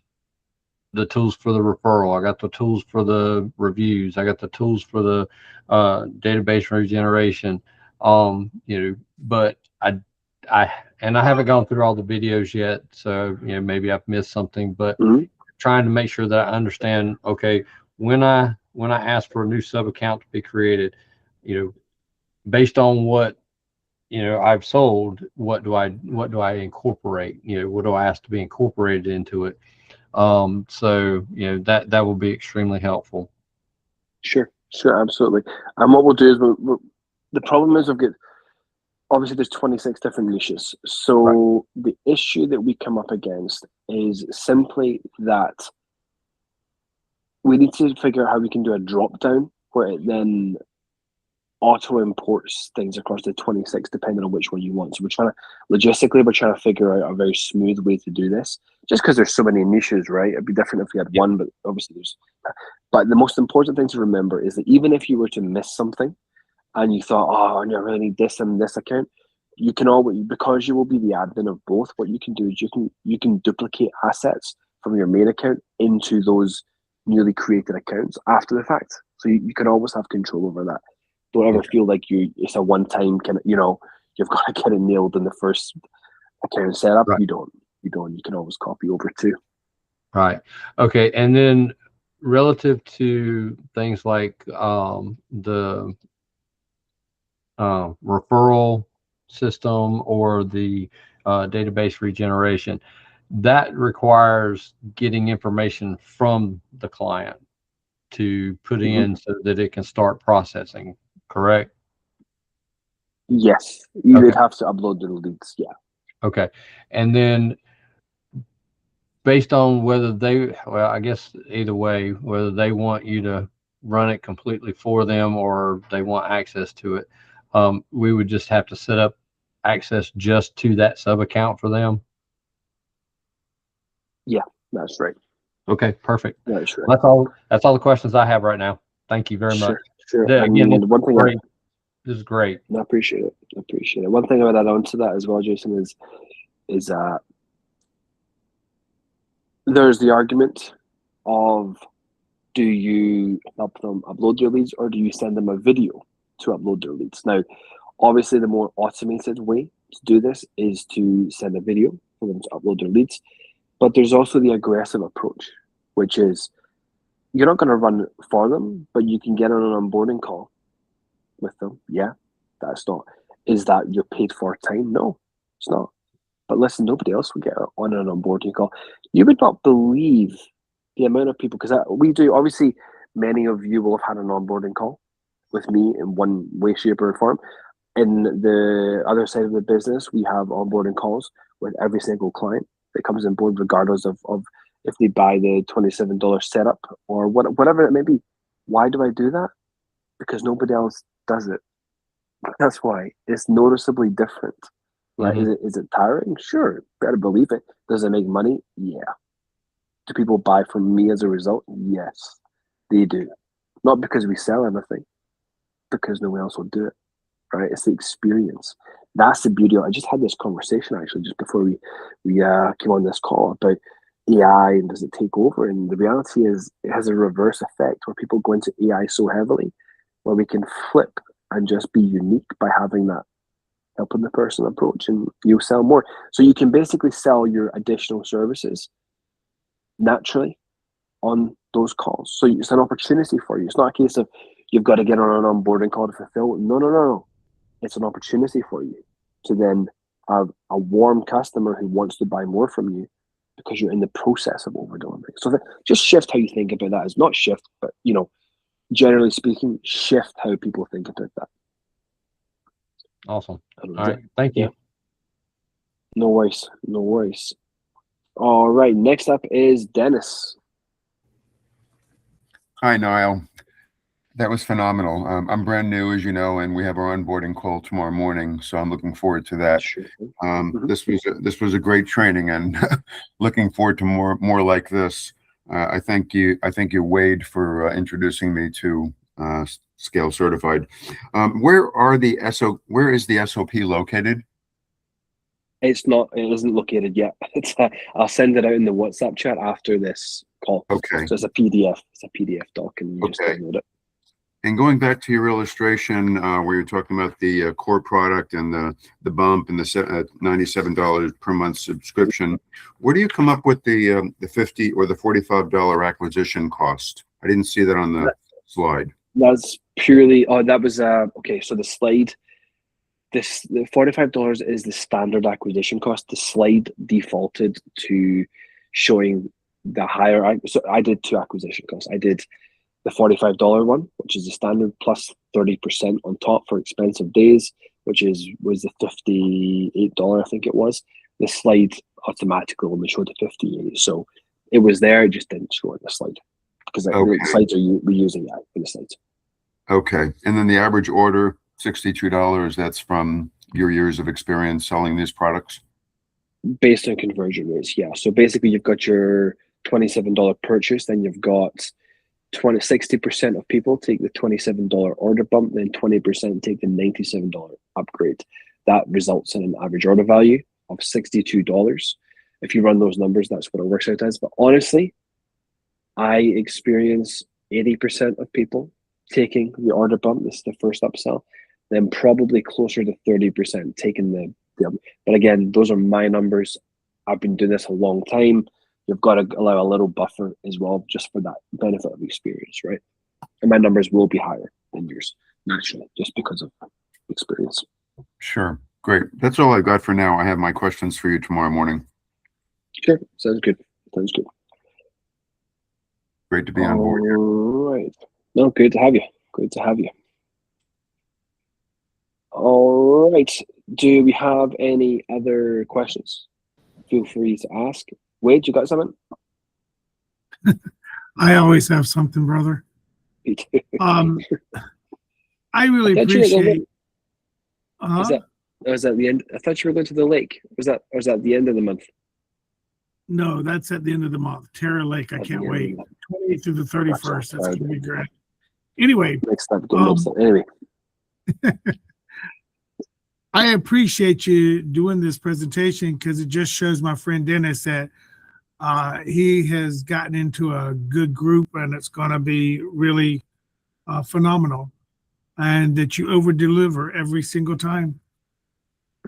the tools for the referral, I got the tools for the reviews, I got the tools for the database regeneration, but I haven't gone through all the videos yet, so maybe I've missed something, but trying to make sure that I understand, okay, when I ask for a new sub account to be created, based on what I've sold, what do I incorporate? What do I ask to be incorporated into it? So that will be extremely helpful. Sure, absolutely. And what we'll do is the problem is obviously there's 26 different niches. So the issue that we come up against is simply that we need to figure out how we can do a drop down where it then auto imports things across the 26 depending on which one you want. So we're trying to figure out a very smooth way to do this, just because there's so many niches, right? It'd be different if we had one, but obviously but the most important thing to remember is that even if you were to miss something and you thought, oh, I really need this and this account, you can always, because you will be the admin of both, what you can do is you can duplicate assets from your main account into those newly created accounts after the fact. So you can always have control over that. Don't ever feel like it's a one-time kind of, you've got to get it nailed in the first account setup. Right. You don't. You can always copy over too. Right. Okay. And then relative to things like the referral system or the database regeneration, that requires getting information from the client to put in so that it can start processing, correct? Yes, you would have to upload the leads. Yeah. Okay. And then based on whether I guess either way, whether they want you to run it completely for them or they want access to it, we would just have to set up access just to that sub account for them. Yeah, that's right. Okay, perfect. That's right. That's all the questions I have right now. Thank you very much. Sure. Again, this is great. I appreciate it. One thing I would add on to that as well, Jason, is there's the argument of, do you help them upload their leads or do you send them a video to upload their leads? Now, obviously, the more automated way to do this is to send a video for them to upload their leads. But there's also the aggressive approach, which is you're not going to run for them, but you can get on an onboarding call with them. Yeah, that's not. Is that you're paid for time? No, it's not. But listen, nobody else will get on an onboarding call. You would not believe the amount of people, because we do, obviously, many of you will have had an onboarding call with me in one way, shape, or form. In the other side of the business, we have onboarding calls with every single client that comes on board, regardless of if they buy the $27 setup or whatever it may be. Why do I do that? Because nobody else does it. That's why it's noticeably different, right? Mm-hmm. Is it tiring? Sure, better believe it. Does it make money? Yeah. Do people buy from me as a result? Yes, they do. Not because we sell anything, because no one else will do it, right? It's the experience. That's the beauty. I just had this conversation actually just before we came on this call about AI and does it take over? And the reality is it has a reverse effect where people go into AI so heavily where we can flip and just be unique by having that helping the person approach, and you'll sell more. So you can basically sell your additional services naturally on those calls. So it's an opportunity for you. It's not a case of you've got to get on an onboarding call to fulfill. No. It's an opportunity for you to then have a warm customer who wants to buy more from you because you're in the process of over delivering. So just shift how you think about that. It's not shift, but generally speaking, shift how people think about that. Awesome. All right. Thank you. No worries. No worries. All right. Next up is Dennis. Hi, Niall. That was phenomenal. I'm brand new, as you know, and we have our onboarding call tomorrow morning, so I'm looking forward to that. Sure. This was a great training, and looking forward to more like this. I thank you, Wade, for introducing me to Scale Certified. Where is the SOP located? It's not. It isn't located yet. I'll send it out in the WhatsApp chat after this call. Okay. So it's a PDF. It's a PDF doc, and you just download it. And going back to your illustration where you're talking about the core product and the bump and the $97 per month subscription, where do you come up with the $50 or the $45 acquisition cost? I didn't see that on the slide. That's purely. Oh, that was okay. So the slide. The $45 is the standard acquisition cost. The slide defaulted to showing the higher. So I did two acquisition costs. I did the $45 one, which is the standard, plus 30% on top for expensive days, which was the $58, I think it was. The slide automatically only showed the $58, so it was there. It just didn't show on the slide because the slides are reusing that in the slides. Okay, and then the average order, $62. That's from your years of experience selling these products? Based on conversion rates, yeah. So basically you've got your $27 purchase, then you've got 60% of people take the $27 order bump, then 20% take the $97 upgrade. That results in an average order value of $62. If you run those numbers, that's what it works out as. But honestly, I experience 80% of people taking the order bump. This is the first upsell. Then probably closer to 30% taking the but again, those are my numbers. I've been doing this a long time. You've got to allow a little buffer as well, just for that benefit of experience, right? And my numbers will be higher than yours, naturally, just because of experience. Sure. Great. That's all I've got for now. I have my questions for you tomorrow morning. Sure. Sounds good. Sounds good. Great to be on board here. All right. No, great to have you. Great to have you. All right. Do we have any other questions? Feel free to ask. Wade, you got something? I always have something, brother. Me too. I really appreciate. Was that the end? I thought you were going to the lake. Was that the end of the month? No, that's at the end of the month. Terra Lake. I can't wait. 28th through the 31st. That's gonna be great. Anyway. Next time. Anyway. I appreciate you doing this presentation because it just shows my friend Dennis that he has gotten into a good group and it's going to be really phenomenal, and that you over deliver every single time.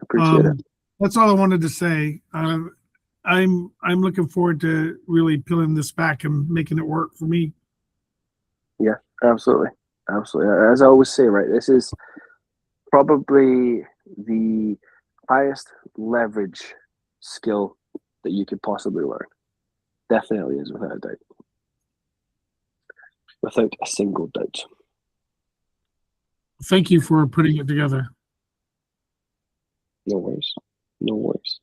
Appreciate it. That's all I wanted to say. I'm looking forward to really peeling this back and making it work for me. Yeah, absolutely. As I always say, right, this is probably the highest leverage skill that you could possibly learn. Definitely is, without a doubt. Without a single doubt. Thank you for putting it together. No worries. No worries.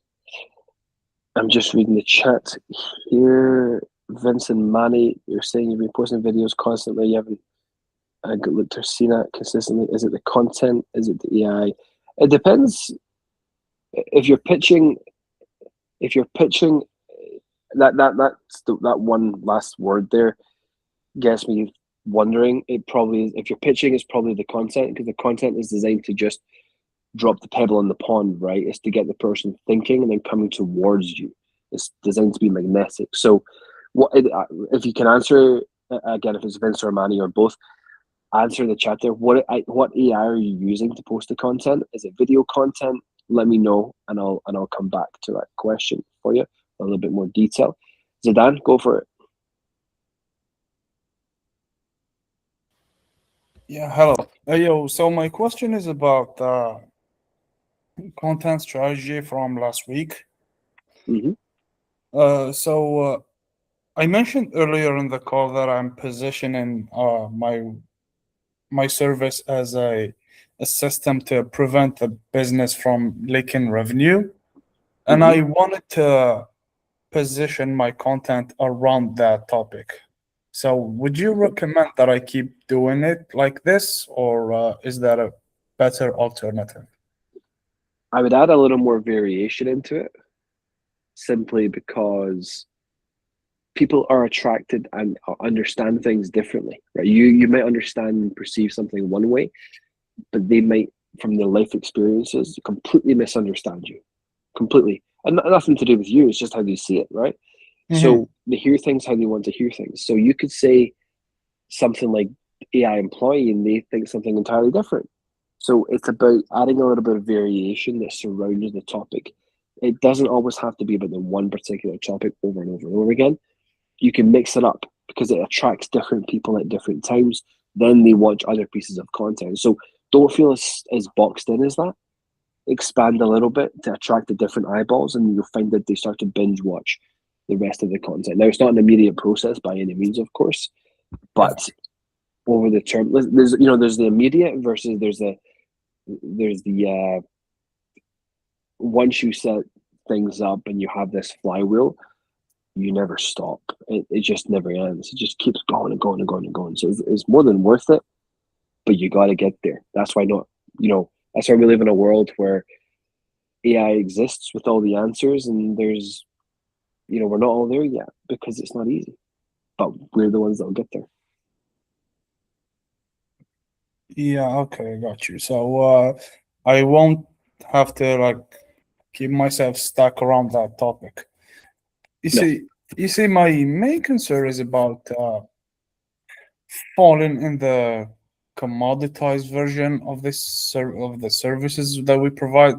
I'm just reading the chat here. Vincent Manny, you're saying you've been posting videos constantly. You haven't looked or seen that consistently. Is it the content? Is it the AI? It depends. If you're pitching that one last word there gets me wondering. It probably is, if you're pitching, it's probably the content, because the content is designed to just drop the pebble in the pond, right? It's to get the person thinking and then coming towards you. It's designed to be magnetic. So, if you can answer again, if it's Vince or Manny or both, answer the chat there. What AI are you using to post the content? Is it video content? Let me know, and I'll come back to that question for you a little bit more detail. Zidane, go for it. Yeah, hello. Yo, so my question is about content strategy from last week. Mm-hmm. So I mentioned earlier in the call that I'm positioning my service as a system to prevent the business from leaking revenue, and I wanted to position my content around that topic. So would you recommend that I keep doing it like this, or is that a better alternative? I would add a little more variation into it, simply because people are attracted and understand things differently, right? You might understand and perceive something one way, but they might, from their life experiences, completely misunderstand you. Completely. And nothing to do with you, it's just how they see it, right? So they hear things how they want to hear things. So you could say something like AI employee and they think something entirely different. So it's about adding a little bit of variation that surrounds the topic. It doesn't always have to be about the one particular topic over and over and over again. You can mix it up because it attracts different people at different times. Then they watch other pieces of content. So don't feel as boxed in as that. Expand a little bit to attract the different eyeballs, and you'll find that they start to binge watch the rest of the content. Now, it's not an immediate process by any means, of course, but over the term, there's the immediate versus there's the once you set things up and you have this flywheel, you never stop. It just never ends. It just keeps going and going and going and going. So it's more than worth it, but you got to get there. That's why that's why we live in a world where AI exists with all the answers, and there's, we're not all there yet because it's not easy, but we're the ones that'll get there. Yeah, okay, got you. So I won't have to keep myself stuck around that topic. You see, my main concern is about falling in the commoditized version of of the services that we provide,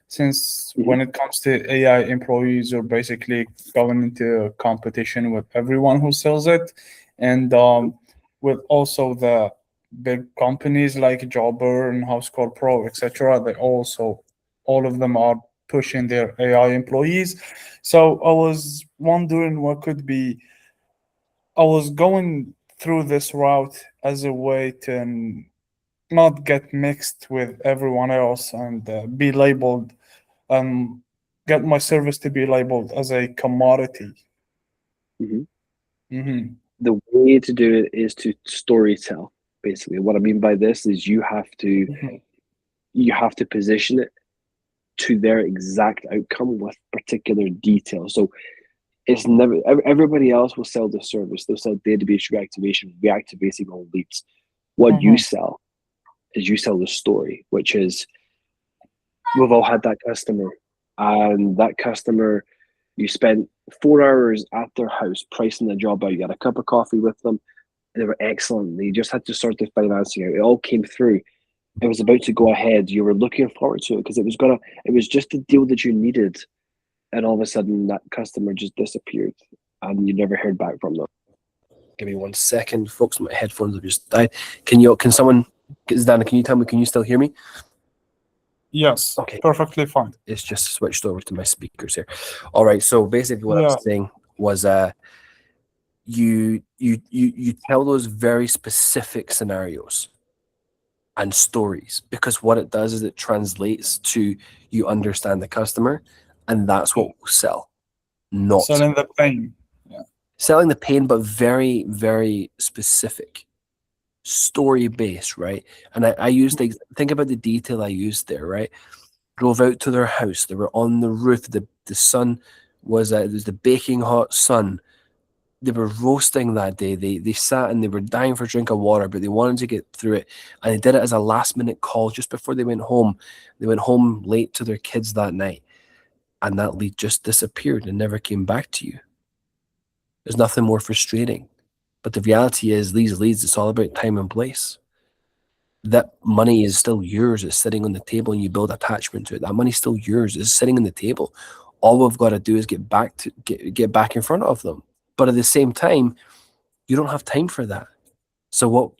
since when it comes to AI employees, you're basically going into competition with everyone who sells it, and with also the big companies like Jobber and HouseCall Pro, etc. They also, all of them are pushing their AI employees. So I was wondering what could be. I was going through this route as a way to not get mixed with everyone else and be labeled, get my service to be labeled as a commodity. The way to do it is to storytell. Basically, what I mean by this is you have to position it to their exact outcome with particular detail. So it's never, everybody else will sell the service. They'll sell database reactivation, reactivating all leads. What you sell is you sell the story, which is, we've all had that customer, and that customer, you spent 4 hours at their house pricing the job out. You had a cup of coffee with them. They were excellent. They just had to sort the financing out. It all came through. It was about to go ahead. You were looking forward to it because it was just the deal that you needed. And all of a sudden that customer just disappeared and you never heard back from them. Give me 1 second, folks. My headphones have just died. Can you tell me, can you still hear me? Yes. Okay. Perfectly fine. It's just switched over to my speakers here. All right. So basically what I was saying was you tell those very specific scenarios. and stories, because what it does is it translates to you understand the customer, and that's what will sell, not Selling the pain. selling the pain, but very, very specific, story based, right? And I used think about the detail I used there, right? Drove out to their house. They were on the roof. The sun was it was the baking hot sun. They were roasting that day. They sat and they were dying for a drink of water, but they wanted to get through it. And they did it as a last minute call just before they went home. They went home late to their kids that night. And that lead just disappeared and never came back to you. There's nothing more frustrating. But the reality is these leads, it's all about time and place. That money is still yours. It's sitting on the table and you build attachment to it. That money's still yours. It's sitting on the table. All we've got to do is get back in front of them. But at the same time, you don't have time for that. So what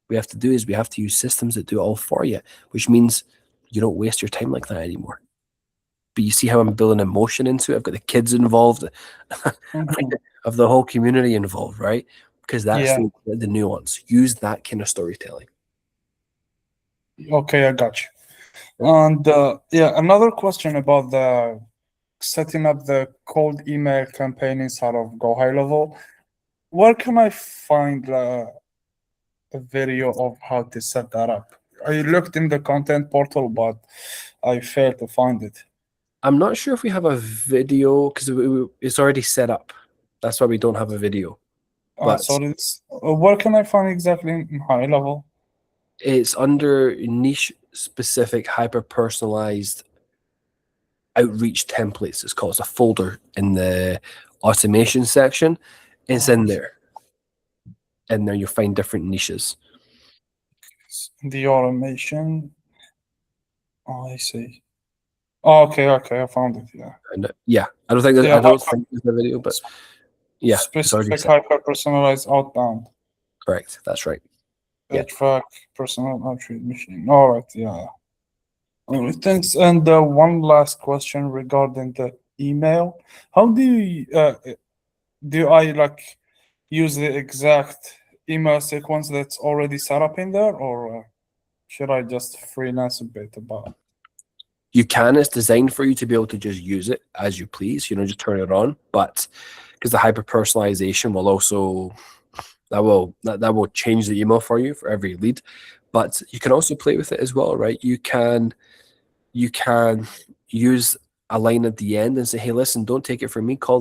we have to do is we have to use systems that do it all for you, which means you don't waste your time like that anymore. But you see how I'm building emotion into it? I've got the kids involved, of the whole community involved, right? Because that's the nuance. Use that kind of storytelling. Okay, I got you. And another question about the setting up the cold email campaign inside of GoHighLevel. Where can I find a video of how to set that up? I looked in the content portal, but I failed to find it. I'm not sure if we have a video because it's already set up. That's why we don't have a video. But so it's, where can I find exactly in high level? It's under niche specific, hyper personalized outreach templates. It's called. It's a folder in the automation section. It's in there. In there, you'll find different niches. The automation. Oh, I see. Oh, okay, I found it. Yeah. And I don't think I don't think there's a video, but yeah, specific hyper personalized outbound. Correct. That's right. HVAC personal outreach machine. All right. Yeah. All right. Thanks. And one last question regarding the email. How do you do I like use the exact email sequence that's already set up in there, or should I just freelance a bit about it? You can. It's designed for you to be able to just use it as you please. Just turn it on. But because the hyper personalization will also that will change the email for you for every lead. But you can also play with it as well, right? You can use a line at the end and say, hey, listen, don't take it from me. Call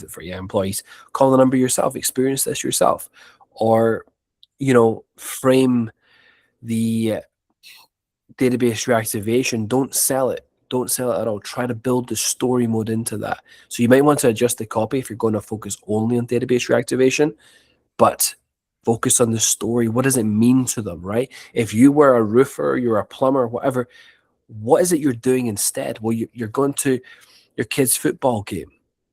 for your employees, call the number yourself, experience this yourself. Or, frame the database reactivation. Don't sell it. Don't sell it at all. Try to build the story mode into that. So you might want to adjust the copy if you're going to focus only on database reactivation, but focus on the story. What does it mean to them, right? If you were a roofer, you're a plumber, whatever, what is it you're doing instead? Well, you're going to your kid's football game,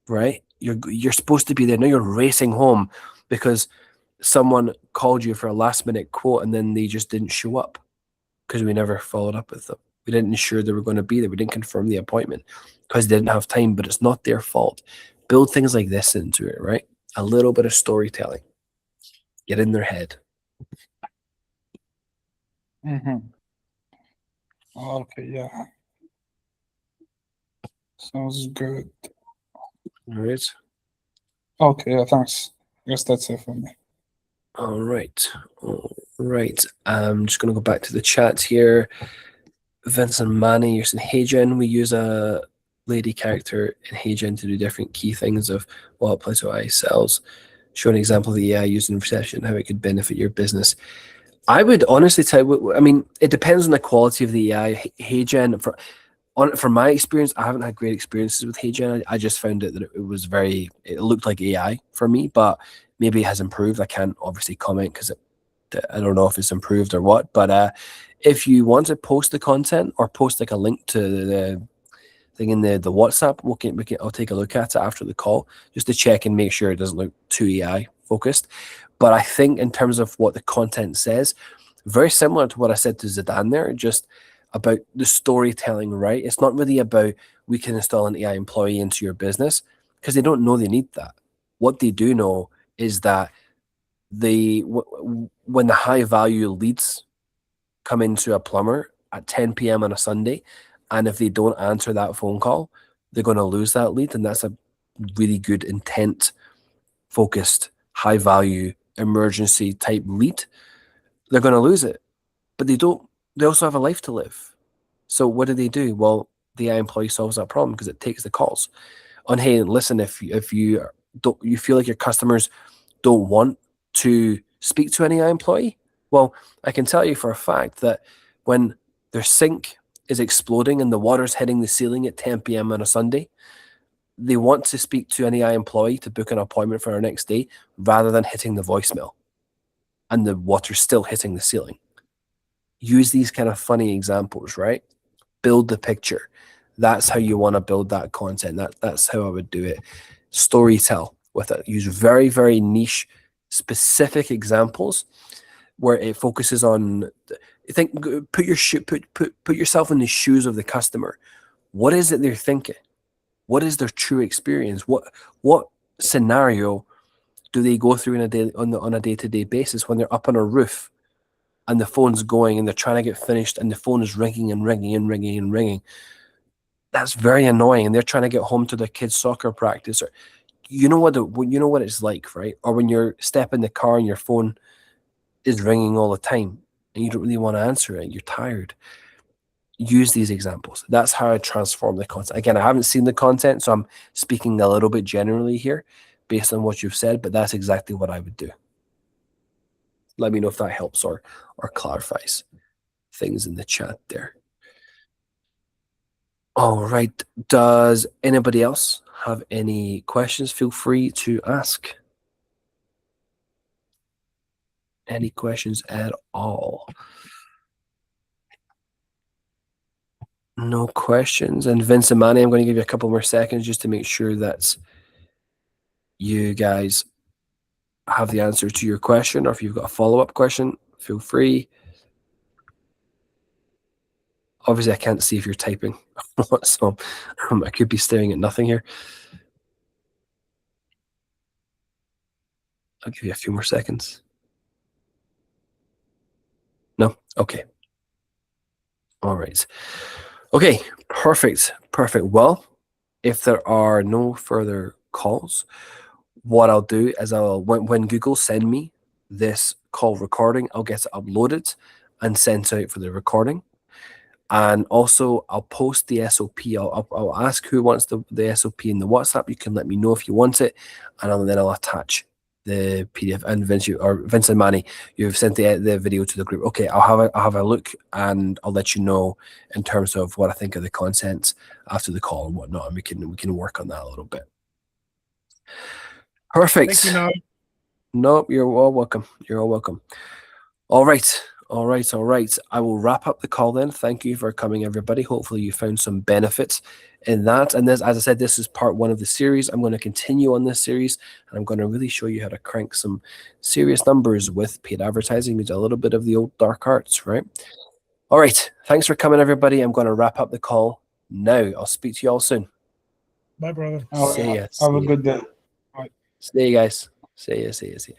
right? You're supposed to be there. Now you're racing home because someone called you for a last minute quote and then they just didn't show up because we never followed up with them. We didn't ensure they were going to be there. We didn't confirm the appointment because they didn't have time, but it's not their fault. Build things like this into it, right? A little bit of storytelling. Get in their head. Okay, yeah. Sounds good. All right. Okay, yeah, thanks. I guess that's it for me. All right. I'm just going to go back to the chat here. Vincent Manny, you're saying, hey, Jen, we use a lady character in Hey Jen to do different key things of what Plato AI sells. Show an example of the AI used in reception, how it could benefit your business. I would honestly tell, it depends on the quality of the AI. Hey Jen, from my experience, I haven't had great experiences with Hey Jen. I just found that it looked like AI for me, but maybe it has improved. I can't obviously comment because I don't know if it's improved or what, but if you want to post the content or post like a link to the thing in the WhatsApp, I'll take a look at it after the call just to check and make sure it doesn't look too AI focused. But I think in terms of what the content says, very similar to what I said to Zidane there, just about the storytelling, right? It's not really about we can install an AI employee into your business because they don't know they need that. What they do know is that when the high value leads come into a plumber at 10 p.m. on a Sunday, and if they don't answer that phone call, they're going to lose that lead. And that's a really good intent focused, high value, emergency type lead. They're going to lose it, but they also have a life to live. So what do? Well, the AI employee solves that problem because it takes the calls on, hey, listen, if you feel like your customers don't want to speak to an AI employee, well, I can tell you for a fact that when their sink is exploding and the water's hitting the ceiling at 10 p.m. on a Sunday, they want to speak to an AI employee to book an appointment for our next day rather than hitting the voicemail and the water's still hitting the ceiling. Use these kind of funny examples, right? Build the picture. That's how you want to build that content. That's how I would do it. Storytell with it. Use very, very niche, specific examples where it focuses on. Put yourself in the shoes of the customer. What is it they're thinking? What is their true experience? What scenario do they go through on a day-to-day basis when they're up on a roof and the phone's going and they're trying to get finished and the phone is ringing and ringing and ringing and ringing? That's very annoying, and they're trying to get home to their kids' soccer practice, or you know what it's like, right? Or when you're step in the car and your phone is ringing all the time and you don't really want to answer it, you're tired. Use these examples. That's how I transform the content. Again, I haven't seen the content, so I'm speaking a little bit generally here based on what you've said, but that's exactly what I would do. Let me know if that helps or clarifies things in the chat there. All right. Does anybody else have any questions? Feel free to ask. Any questions at all? No questions. And Vince and Manny, I'm going to give you a couple more seconds just to make sure that you guys have the answer to your question, or if you've got a follow-up question, feel free. Obviously, I can't see if you're typing, so I could be staring at nothing here. I'll give you a few more seconds. No? Okay. All right. Okay, perfect. Well, if there are no further calls, what I'll do is when Google send me this call recording, I'll get it uploaded and sent out for the recording. And also, I'll post the SOP. I'll ask who wants the SOP in the WhatsApp. You can let me know if you want it, and then I'll attach the PDF. And Vince and Manny, you've sent the video to the group. Okay, I'll have a look, and I'll let you know in terms of what I think of the content after the call and whatnot, and we can work on that a little bit. Perfect. Thank you, Nob. Nope, you're all welcome. You're all welcome. All right. I will wrap up the call then. Thank you for coming, everybody. Hopefully you found some benefits in that. And this, as I said, this is part 1 of the series. I'm going to continue on this series, and I'm going to really show you how to crank some serious numbers with paid advertising. It's a little bit of the old dark arts, right? All right. Thanks for coming, everybody. I'm going to wrap up the call now. I'll speak to you all soon. Bye, brother. Have a good day. See you guys. See ya.